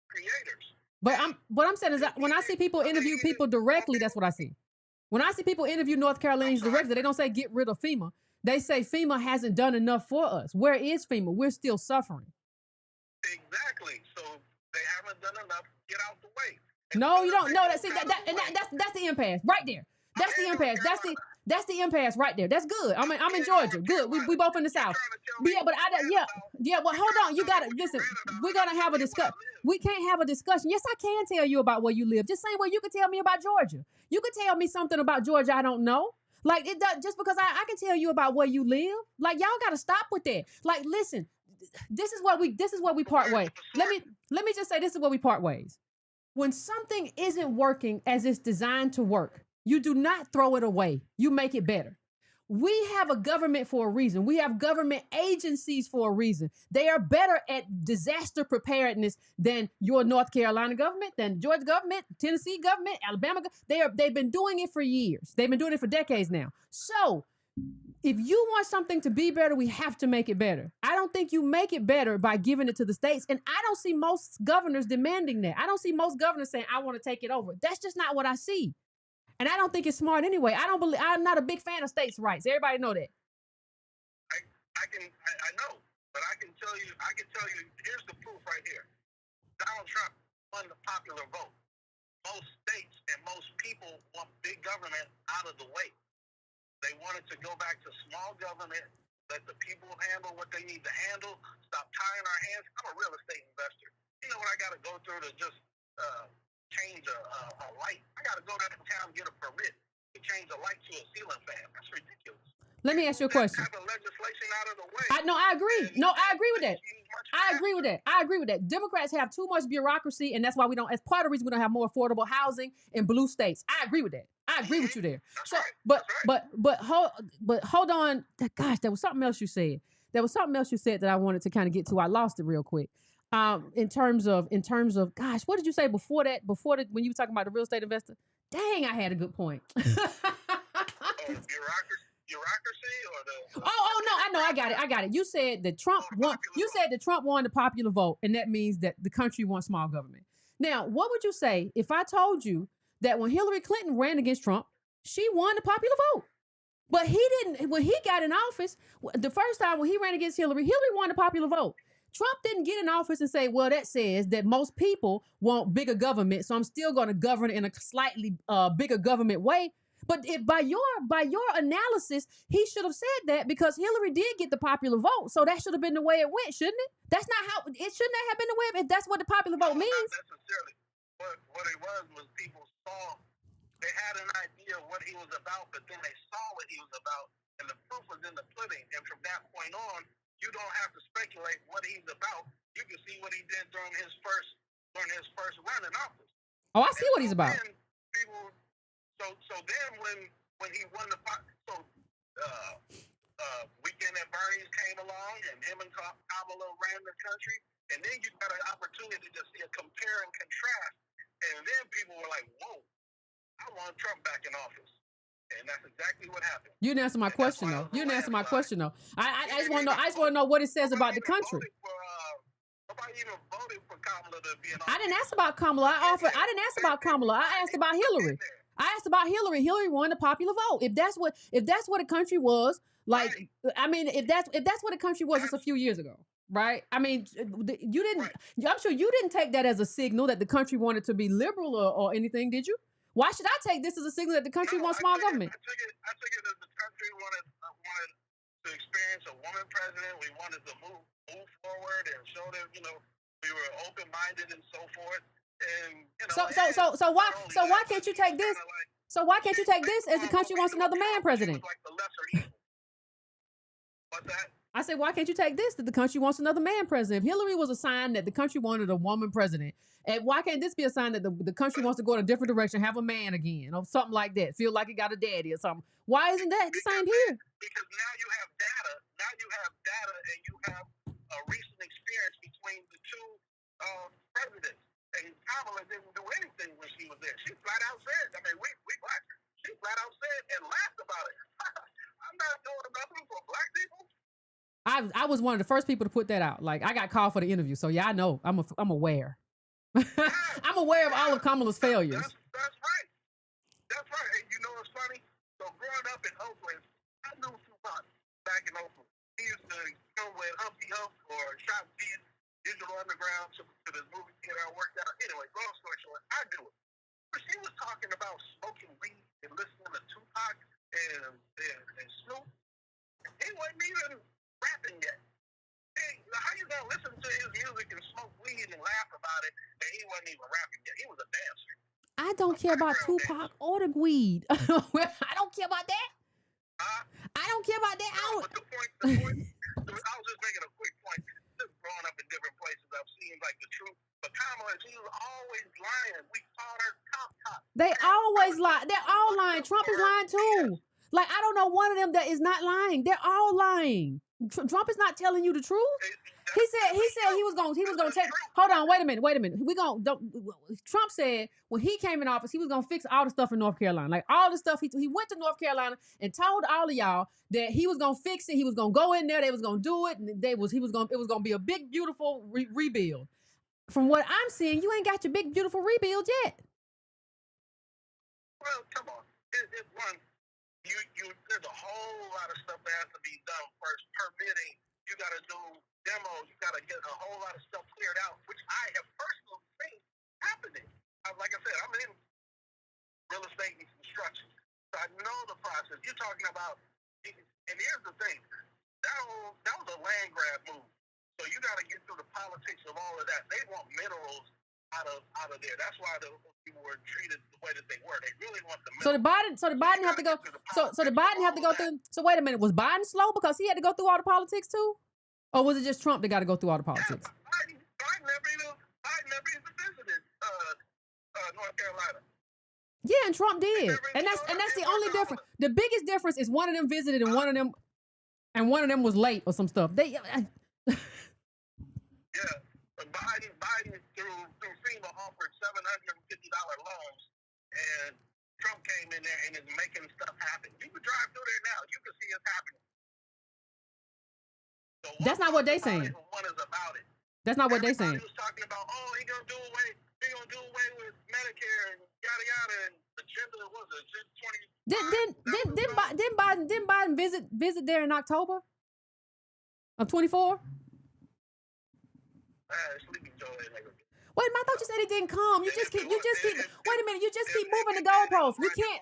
creators. But what I'm saying is that when I see people interview people directly, that's what I see. When I see people interview North Carolinians directly, they don't say get rid of FEMA. They say FEMA hasn't done enough for us. Where is FEMA? We're still suffering. Exactly. So they haven't done enough. Get out the way. No, you don't. No, that's the impasse right there. That's the impasse. That's the impasse right there. That's good. I'm in Georgia. Good. We both in the South. Yeah. Well, hold on. You gotta listen. We're gonna have a discussion. We can't have a discussion. Yes, I can tell you about where you live. Just same way you can tell me about Georgia. You can tell me something about Georgia I don't know. Like it does, just because I can tell you about where you live. Like y'all gotta stop with that. Like listen, this is where we part ways. Let me just say this is where we part ways. When something isn't working as it's designed to work, you do not throw it away. You make it better. We have a government for a reason. We have government agencies for a reason. They are better at disaster preparedness than your North Carolina government, than Georgia government, Tennessee government, Alabama. They've been doing it for years. They've been doing it for decades now. So if you want something to be better, we have to make it better. I don't think you make it better by giving it to the states. And I don't see most governors demanding that. I don't see most governors saying, I want to take it over. That's just not what I see. And I don't think it's smart anyway. I'm not a big fan of states' rights. Everybody know that. I know, but I can tell you, here's the proof right here. Donald Trump won the popular vote. Most states and most people want big government out of the way. They wanted to go back to small government, let the people handle what they need to handle, stop tying our hands. I'm a real estate investor. You know what I got to go through to just change a light? I got to go downtown and get a permit to change a light to a ceiling fan. That's ridiculous. Let me ask you a question. Have the legislation out of the way. I agree. No, I agree with that. I agree with that. Democrats have too much bureaucracy, and that's why we don't. As part of the reason we don't have more affordable housing in blue states. I agree with that. I agree with you there. That's right. But hold on. Gosh, there was something else you said. That I wanted to kind of get to. I lost it real quick. In terms of, gosh, what did you say before that? When you were talking about the real estate investor? Dang, I had a good point. Bureaucracy or the Oh no, I got it. You said that Trump won. You said that Trump won the popular vote, and that means that the country wants small government. Now, what would you say if I told you that when Hillary Clinton ran against Trump, she won the popular vote? But he didn't. When he got in office, the first time when he ran against Hillary won the popular vote. Trump didn't get in office and say, well, that says that most people want bigger government, so I'm still going to govern in a slightly bigger government way. But by your analysis, he should have said that because Hillary did get the popular vote. So that should have been the way it went, shouldn't it? That's not how it shouldn't have been the way if that's what the popular vote means. Not necessarily. What it was people saw, they had an idea of what he was about, but then they saw what he was about, and the proof was in the pudding. And from that point on, you don't have to speculate what he's about. You can see what he did during his first run in office. Oh, I see what he's about. So then when he won the Weekend at Bernie's came along, and him and Kamala ran the country, and then you got an opportunity to see a compare and contrast, and then people were like, whoa, I want Trump back in office. And and that's exactly what happened. You didn't answer my And that's question why I though. was You on didn't answer my landslide. question though. I just want to know. I just Nobody want to know what it says Nobody about the even country. voted for, nobody even voted for Kamala to be an I didn't office. ask about Kamala. I didn't ask about Kamala. I asked about Hillary. I asked about Hillary. Hillary won the popular vote. If that's what the country was, like, Right. I mean, if that's what the country was just a few years ago, right? I mean, you didn't. Right. I'm sure you didn't take that as a signal that the country wanted to be liberal or anything, did you? Why should I take this as a signal that the country wants small government? I took it as the country wanted to experience a woman president. We wanted to move forward and show them, we were open-minded and so forth. And so why can't you take this? So why can't you take this as the country wants another man president? Like the lesser evil. What's that? I said, why can't you take this that the country wants another man president? If Hillary was a sign that the country wanted a woman president, and why can't this be a sign that the country wants to go in a different direction, have a man again, or something like that, feel like it got a daddy or something? Why isn't that the same here? Because now you have data. Now you have data, and you have a recent experience between the two presidents. And Kamala didn't do anything when she was there. She flat out said, we black. She flat out said and laughed about it. I'm not doing nothing for black people. I was one of the first people to put that out. Like, I got called for the interview, so yeah, I know. I'm aware. I'm aware of all of Kamala's failures. That's right. That's right. And you know what's funny? So growing up in Oakland, I knew Tupac back in Oakland. He used to come with Humpty Hump or Shop Digital Underground to this movie theater I worked at. Anyway, long story short, I knew it. But she was talking about smoking weed and listening to Tupac and Snoop. He wasn't even rapping yet. Hey, how you gonna listen to his music and smoke weed and laugh about it and he wasn't even rapping yet? He was a dancer. I don't care about Tupac or the weed. I don't care about that. I don't care about that. But the point, I was just making a quick point. Just growing up in different places, I've seen like the truth. But Kamala, she was always lying. We called her cop. They always lie. They're all lying. Trump is lying too. Like, I don't know one of them that is not lying. They're all lying. Trump is not telling you the truth. He said he was gonna take. Hold on, wait a minute. Trump said when he came in office, he was gonna fix all the stuff in North Carolina, like all the stuff. He went to North Carolina and told all of y'all that he was gonna fix it. He was gonna go in there. They was gonna do it. And it was gonna be a big beautiful rebuild. From what I'm seeing, you ain't got your big beautiful rebuild yet. Well, come on. It's one. There's a whole lot of stuff that has to be done first. Permitting, you got to do demos, you got to get a whole lot of stuff cleared out, which I have personally seen happening. Like I said, I'm in real estate and construction, so I know the process. You're talking about, and here's the thing, that was a land grab move. So you got to get through the politics of all of that. They want minerals out of there. That's why the people were treated the way that they were. They really want the minerals. So the Biden have to go. So the Biden have to go through. So wait a minute, was Biden slow because he had to go through all the politics too, or was it just Trump that got to go through all the politics? Yeah, Biden never even visited North Carolina. Yeah, and Trump did, and that's the only difference. The biggest difference is one of them visited and one of them was late or some stuff. Yeah, Biden through FEMA offered $750 loans, and Trump came in there and is making stuff happen. You can drive through there now. You can see it's happening. So that's not what they saying. One is about it. That's not what they saying. Everybody was talking about, he gonna do away with Medicare and yada yada, and the agenda was it 20. Didn't Biden visit there in October of 24? Sleeping Joe. Wait a minute, I thought you said he didn't come. Wait a minute, you just keep moving the goalposts. We can't,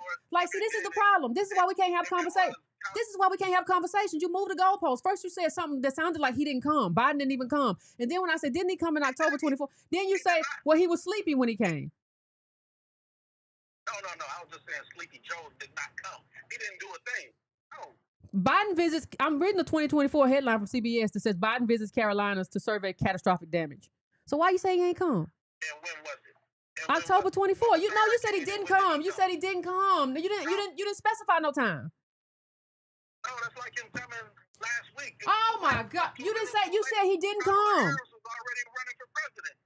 see, this is the problem. This is why we can't have conversations. You move the goalposts. First you said something that sounded like he didn't come. Biden didn't even come. And then when I said, didn't he come in October 24? Then you say, well, he was sleepy when he came. No. I was just saying Sleepy Joe did not come. He didn't do a thing. No. Biden visits, I'm reading the 2024 headline from CBS that says Biden visits Carolinas to survey catastrophic damage. So why you say he ain't come? And when was it? October 24. You said he didn't come. You said he didn't come. You didn't specify no time. No, that's like him coming last week. Oh my God. You said he didn't come. Harris was already running for president.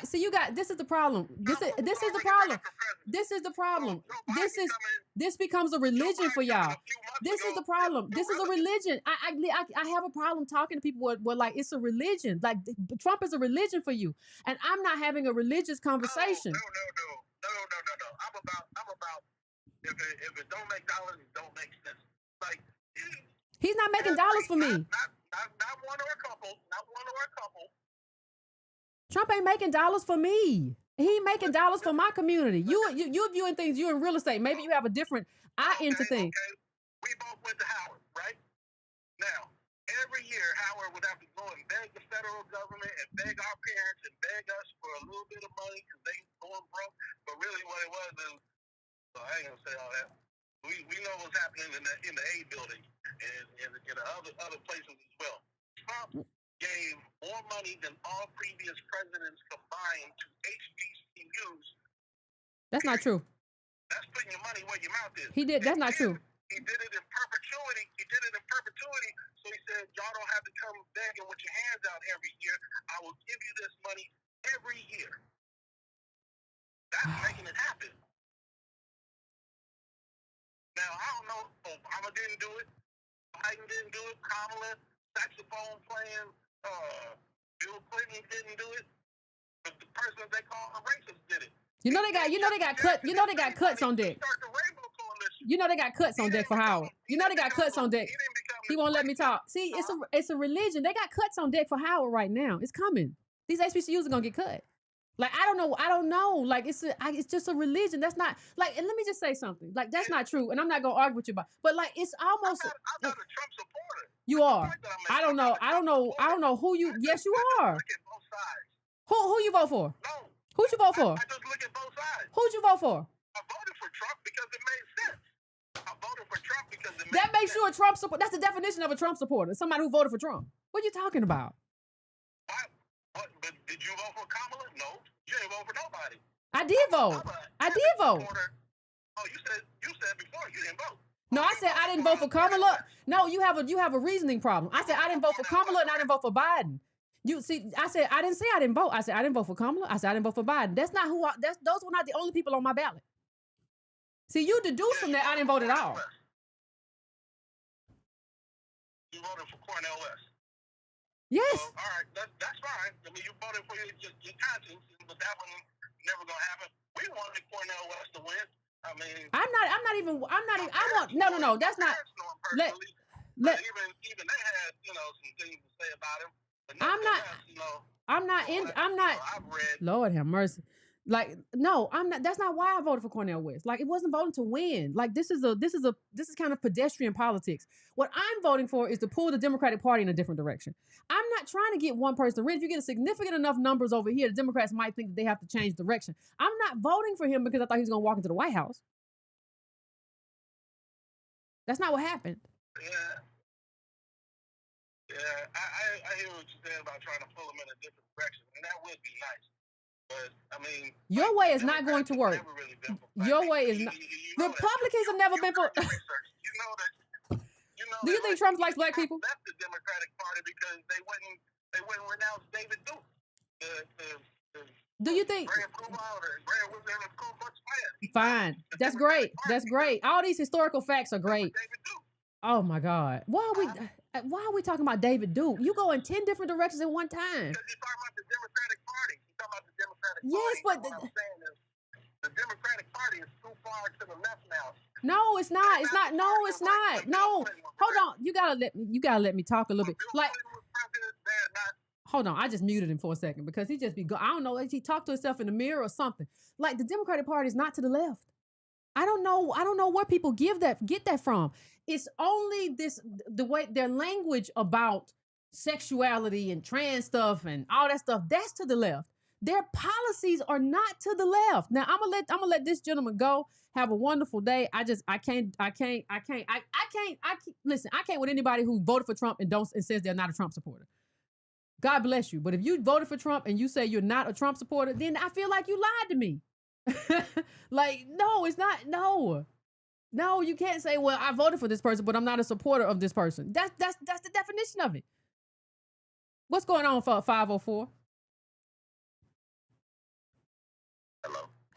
See, you got, this is the problem. This is the problem. This is the problem. This becomes a religion for y'all. This is the problem. This is a religion. I have a problem talking to people where like it's a religion. Like Trump is a religion for you, and I'm not having a religious conversation. No. I'm about if it don't make dollars, it don't make sense. Like he's not making dollars for me. Not one or a couple. Not one or a couple. Trump ain't making dollars for me. He ain't making dollars for my community. You viewing things. You in real estate. Maybe you have a different eye into things. Okay. We both went to Howard, right? Now, every year Howard would have to go and beg the federal government and beg our parents and beg us for a little bit of money because they going broke. But really, what it was is, I ain't gonna say all that. We know what's happening in the A building and in the other places as well. Trump gave more money than all previous presidents combined to HBCUs. That's not true. That's putting your money where your mouth is. He did. That's not true. He did it in perpetuity. So he said, y'all don't have to come begging with your hands out every year. I will give you this money every year. That's making it happen. Now, I don't know. Obama didn't do it. Biden didn't do it. Kamala, saxophone playing. Bill Clinton didn't do it, but the person they call a racist did it. You know they got cuts on deck. You know they got cuts on deck for Howard. You know they got cuts on deck. He won't let me talk. See, it's a religion. They got cuts on deck for Howard right now. It's coming. These HBCUs are gonna get cut. Like I don't know. Like it's just a religion. That's not like. And let me just say something. Like that's not true. And I'm not gonna argue with you about. But like it's almost. I'm not a Trump supporter. You are. I don't know who you. Yes, you are. Look at both sides. Who you vote for? No. Who'd you vote for? I just look at both sides. Who'd you vote for? I voted for Trump because it made sense. I voted for Trump because it made That makes sense. you a Trump supporter. That's the definition of a Trump supporter. Somebody who voted for Trump. What are you talking about? What? But did you vote for Kamala? No. You didn't vote for nobody. I did vote. Oh, you said before you didn't vote. No, I said I didn't vote for Kamala. No, you have a reasoning problem. I said I didn't vote for Kamala and I didn't vote for Biden. You see, I said I didn't say I didn't vote. I said I didn't vote for Kamala. I said I didn't vote for Biden. That's not who. Those were not the only people on my ballot. See, you deduce from that I didn't vote at all. You voted for Cornel West. Yes. All right, that's fine. I mean, you voted for your conscience, but that one never gonna happen. We wanted Cornel West to win. I mean, I'm not even. No. That's not. Let. Even they had some things to say about him. But I'm not. I've read. Lord have mercy. Like, no, I'm not. That's not why I voted for Cornel West. Like, it wasn't voting to win. Like, this is kind of pedestrian politics. What I'm voting for is to pull the Democratic Party in a different direction. I'm not trying to get one person to win. If you get a significant enough numbers over here, the Democrats might think that they have to change direction. I'm not voting for him because I thought he was going to walk into the White House. That's not what happened. Yeah, I hear what you're saying about trying to pull him in a different direction, and that would be nice. But I mean, your way is not going to work. Your way is not. Republicans have never been for. Do you think Trump likes black people? Left the Democratic Party because they wouldn't renounce David Duke. Do you think? Fine, that's great. That's great. All these historical facts are great. Oh my God, why are we talking about David Duke? You go in 10 different directions at one time. Because you're talking about the Democratic Party. You're talking about the Democratic Party. Yes, but what I'm saying is the Democratic Party is too far to the left now. No, it's not. It's not. No, it's not. No, hold on. You gotta let me talk a little bit. Like, hold on. I just muted him for a second because he just be. I don't know. Like he talked to himself in the mirror or something. Like the Democratic Party is not to the left. I don't know where people get that from. It's only the way their language about sexuality and trans stuff and all that stuff. That's to the left. Their policies are not to the left. Now I'm gonna let this gentleman go. Have a wonderful day. I can't listen. I can't with anybody who voted for Trump and says they're not a Trump supporter. God bless you. But if you voted for Trump and you say you're not a Trump supporter, then I feel like you lied to me. Like, no, it's not. No, you can't say, well, I voted for this person, but I'm not a supporter of this person. That's the definition of it. What's going on for 504?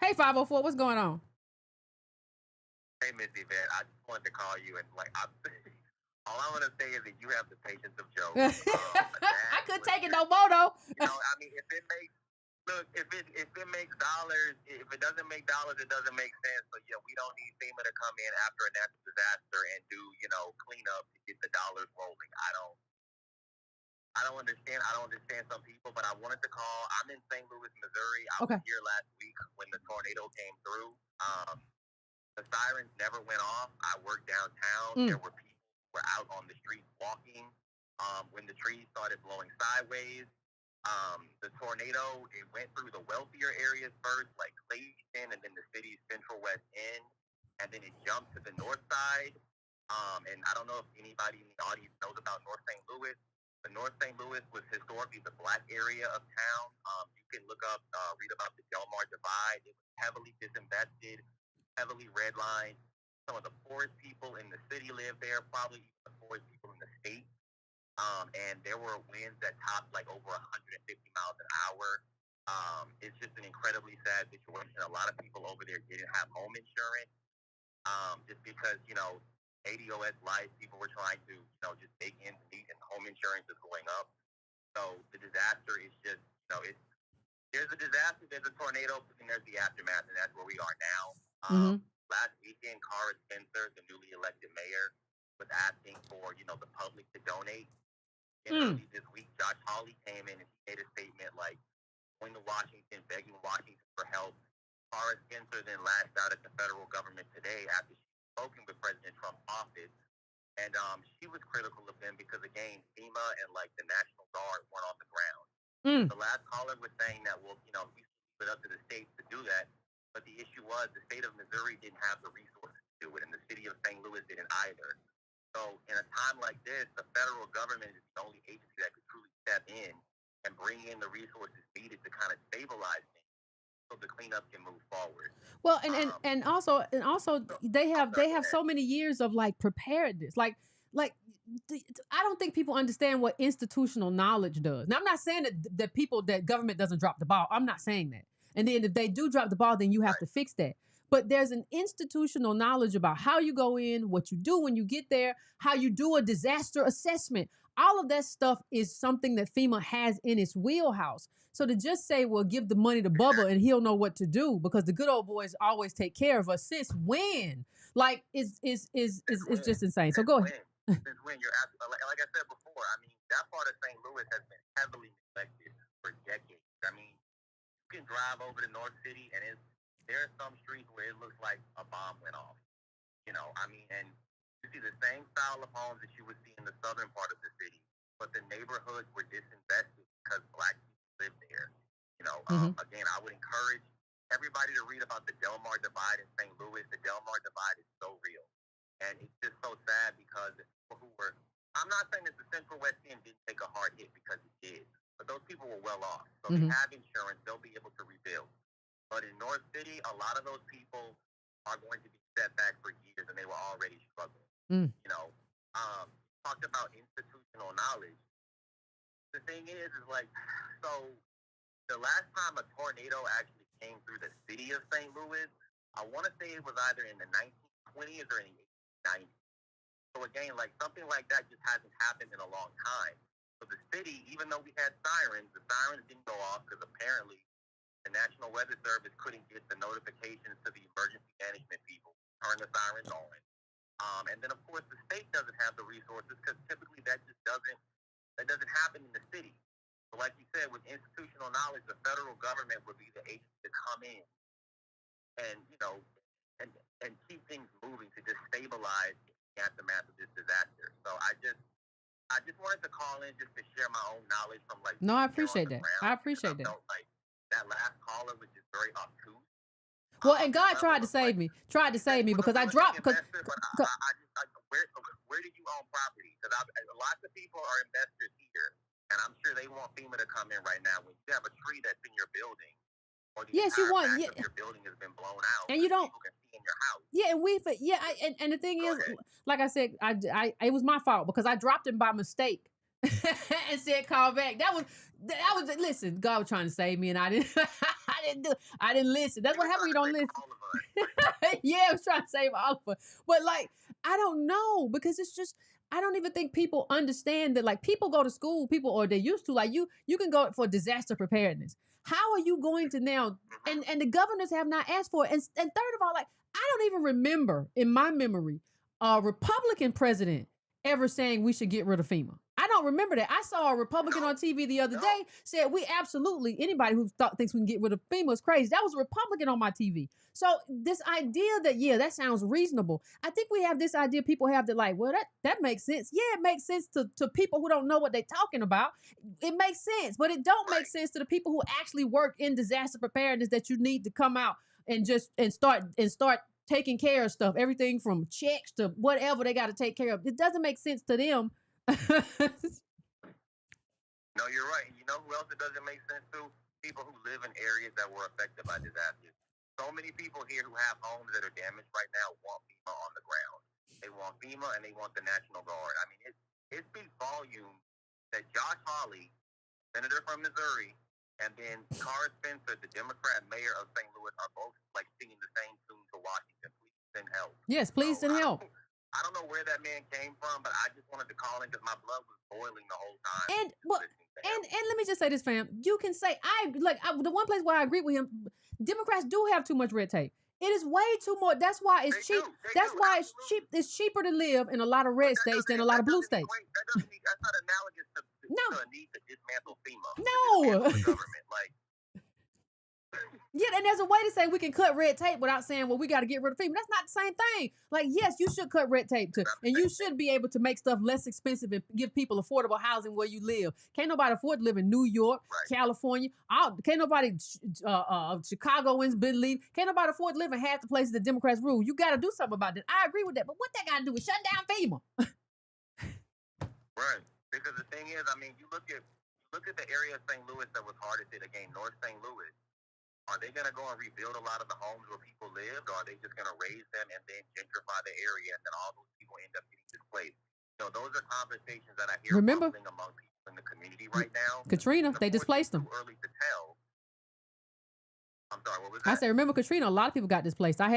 Hey, 504, what's going on? Hey, Miss Yvette, I just wanted to call you and all I want to say is that you have the patience of Job. I couldn't take it no more though. I mean, if it makes makes dollars, if it doesn't make dollars, it doesn't make sense. So yeah, we don't need FEMA to come in after a natural disaster and do cleanup to get the dollars rolling. I don't understand. I don't understand some people, but I wanted to call. I'm in St. Louis, Missouri. I was here last week when the tornado came through. The sirens never went off. I worked downtown. There were people who were out on the streets walking. When the trees started blowing sideways, the tornado, it went through the wealthier areas first, like Clayton, and then the city's central west end, and then it jumped to the north side. And I don't know if anybody in the audience knows about North St. Louis. But North St. Louis was historically the black area of town. You can look up, read about the Delmar Divide. It was heavily disinvested, heavily redlined. Some of the poorest people in the city lived there, probably even the poorest people in the state. And there were winds that topped like over 150 miles an hour. It's just an incredibly sad situation. A lot of people over there didn't have home insurance, just because, ADOS life, people were trying to, just make ends meet, and home insurance is going up. So the disaster is just, there's a disaster, there's a tornado, and there's the aftermath, and that's where we are now. Last weekend, Cara Spencer, the newly elected mayor, was asking for, the public to donate. And early this week, Josh Hawley came in and he made a statement like going to Washington, begging Washington for help. Cara Spencer then lashed out at the federal government today after she spoken with President Trump's office, and she was critical of them because, again, FEMA and the National Guard weren't on the ground. The last caller was saying that, we leave it up to the states to do that, but the issue was the state of Missouri didn't have the resources to do it, and the city of St. Louis didn't either. So in a time like this, the federal government is the only agency that could truly step in and bring in the resources needed to kind of stabilize things so the cleanup can move forward. Well, and also they have so many years of preparedness. I don't think people understand what institutional knowledge does. Now, I'm not saying that government doesn't drop the ball. I'm not saying that. And then if they do drop the ball, then you have to fix that. But there's an institutional knowledge about how you go in, what you do when you get there, how you do a disaster assessment. All of that stuff is something that FEMA has in its wheelhouse. So to just say, well, give the money to Bubba and he'll know what to do because the good old boys always take care of us. Since when? Is just insane. So go ahead. Since when? You're absolutely, like I said before, I mean, that part of St. Louis has been heavily neglected for decades. I mean, you can drive over to North City and there are some streets where it looks like a bomb went off. And you see the same style of homes that you would see in the southern part of the city, but the neighborhoods were disinvested because black people live there. Again, I would encourage everybody to read about the Delmar Divide in St. Louis. The Delmar Divide is so real. And it's just so sad because people I'm not saying that the Central West End didn't take a hard hit because it did, but those people were well off. So they have insurance, they'll be able to rebuild. But in North City, a lot of those people are going to be set back for years, and they were already struggling. Talked about institutional knowledge. The thing is so the last time a tornado actually came through the city of St. Louis, I want to say it was either in the 1920s or in the 1890s. So again, something like that just hasn't happened in a long time. So the city, even though we had sirens, the sirens didn't go off because apparently the National Weather Service couldn't get the notifications to the emergency management people, turn the sirens on. And then, of course, the state doesn't have the resources because typically that doesn't happen in the city. So like you said, with institutional knowledge, the federal government would be the agency to come in and, and keep things moving to just stabilize the aftermath of this disaster. So I just wanted to call in just to share my own knowledge from No, I appreciate that. I appreciate that. That last caller was just very obtuse. Well, and God tried to save me. Because I dropped. Where do you own property? Because lots of people are investors here, and I'm sure they want FEMA to come in right now. When you have a tree that's in your building, or the entire back of your building has been blown out, and you don't people can see in your house. Yeah, and the thing is, like I said, it was my fault because I dropped him by mistake. And said call back. That was listen, God was trying to save me, and I I didn't listen. That's He what was happens when you trying don't to listen. save all of us. Yeah, I was trying to save all of us. But like, I don't know, because it's just, I don't even think people understand that, like, people go to school, people, or they used to, like, you can go for disaster preparedness. How are you going to now, and the governors have not asked for it. And third of all, like, I don't even remember in my memory a Republican president ever saying we should get rid of FEMA. I don't remember that. I saw a Republican on TV the other day said we absolutely, anybody who thinks we can get rid of FEMA is crazy. That was a Republican on my TV. So this idea that, yeah, that sounds reasonable. I think we have this idea people have that, like, well, that makes sense. Yeah, it makes sense to people who don't know what they're talking about. It makes sense, but it don't make sense to the people who actually work in disaster preparedness, that you need to come out and start taking care of stuff, everything from checks to whatever they got to take care of. It doesn't make sense to them. No, you're right. You know who else it doesn't make sense to? People who live in areas that were affected by disasters. So many people here who have homes that are damaged right now want FEMA on the ground. They want FEMA and they want the National Guard. I mean, it speaks volumes that Josh Hawley, senator from Missouri, and then Carr Spencer, the Democrat mayor of St. Louis, are both like singing the same tune to Washington. Please send help. Yes, please send help. I don't know where that man came from, but I just wanted to call him because my blood was boiling the whole time. And let me just say this, fam. You can say the one place where I agree with him, Democrats do have too much red tape. It is way too much. That's why it's cheap. That's why it's cheap. It's cheaper to live in a lot of red states than a lot of blue states. That's not analogous to the need to dismantle FEMA. No. The government, like. Yeah, and there's a way to say we can cut red tape without saying, well, we got to get rid of FEMA. That's not the same thing. Like, yes, you should cut red tape too, and you should be able to make stuff less expensive and give people affordable housing where you live. Can't nobody afford to live in New York, California. Can't nobody, Chicagoans, Believe. Can't nobody afford to live in half the places that Democrats rule. You got to do something about that. I agree with that, but what that got to do with shut down FEMA? Right, because the thing is, I mean, you look at the area of St. Louis that was hardest hit again, North St. Louis. Are they going to go and rebuild a lot of the homes where people lived, or are they just going to raise them and then gentrify the area, and then all those people end up getting displaced? So those are conversations that I hear among people in the community right now. Katrina, they displaced them. Too early to tell. I'm sorry, what was that? I said, remember Katrina? A lot of people got displaced. I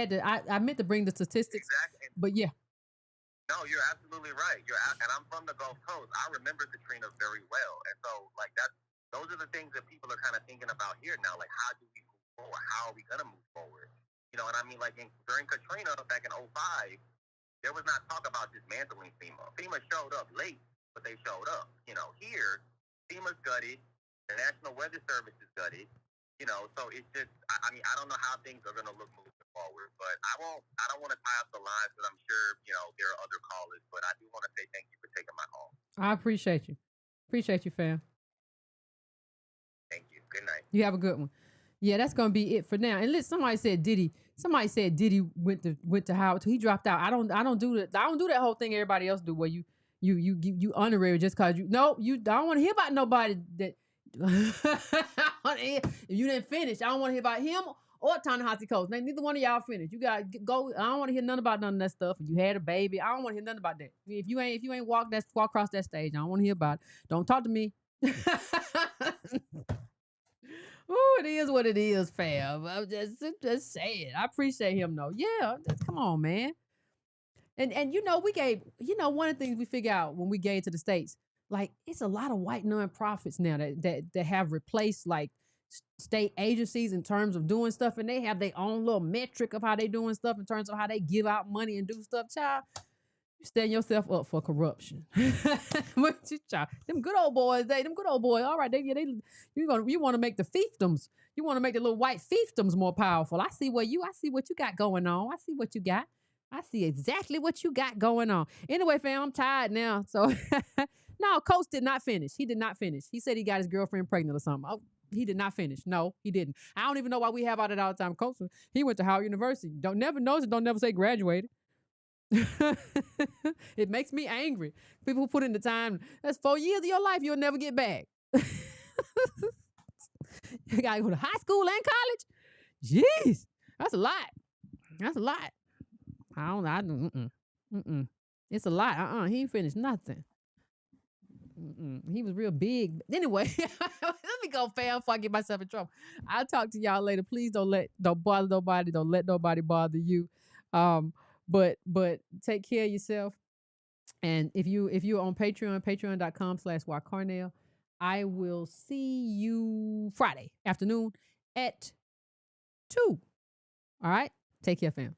meant to bring the statistics, but yeah. No, you're absolutely right. And I'm from the Gulf Coast. I remember Katrina very well, and so like those are the things that people are kind of thinking about here now. Like, how do we move forward? How are we going to move forward? You know, and I mean, like during Katrina back in 2005, there was not talk about dismantling FEMA. FEMA showed up late, but they showed up. You know, here, FEMA's gutted, the National Weather Service is gutted. You know, so it's just, I mean, I don't know how things are going to look moving forward, but I don't want to tie up the lines, because I'm sure, you know, there are other callers, but I do want to say thank you for taking my call. I appreciate you. Appreciate you, fam. Thank you. Good night. You have a good one. Yeah, that's gonna be it for now. And listen, somebody said Diddy went to Howard. He dropped out. I don't do that. I don't do that whole thing everybody else do, where you honorary just cause you. No, I don't want to hear about nobody that. If you didn't finish, I don't want to hear about him or Ta-Nehisi Coates. Neither one of y'all finished. You gotta go. I don't want to hear nothing about none of that stuff. You had a baby. I don't want to hear nothing about that. If you ain't walk across that stage, I don't want to hear about it. Don't talk to me. Ooh, it is what it is, fam. I'm just saying. I appreciate him though. Yeah, come on, man. And we gave, one of the things we figure out when we gave to the states, like, it's a lot of white nonprofits now that have replaced like state agencies in terms of doing stuff, and they have their own little metric of how they doing stuff in terms of how they give out money and do stuff. Child, you stand yourself up for corruption. Them good old boys, all right, you want to make the fiefdoms, you want to make the little white fiefdoms more powerful. I see what you got going on. I see what you got. I see exactly what you got going on. Anyway, fam, I'm tired now. So no, Coach did not finish. He did not finish. He said he got his girlfriend pregnant or something. Oh, he did not finish. No, he didn't. I don't even know why we have out it all the time. Coach, he went to Howard University. Don't never say graduated. It makes me angry. People who put in the time, that's 4 years of your life you'll never get back. You gotta go to high school and college. Jeez, that's a lot. It's a lot. He ain't finished nothing. He was real big. Anyway, let me go, fam, before I get myself in trouble. I'll talk to y'all later. Please don't bother nobody. Don't let nobody bother you. But take care of yourself. And if you're on patreon.com/ycarnell, I will see you Friday afternoon at 2. All right? Take care, fam.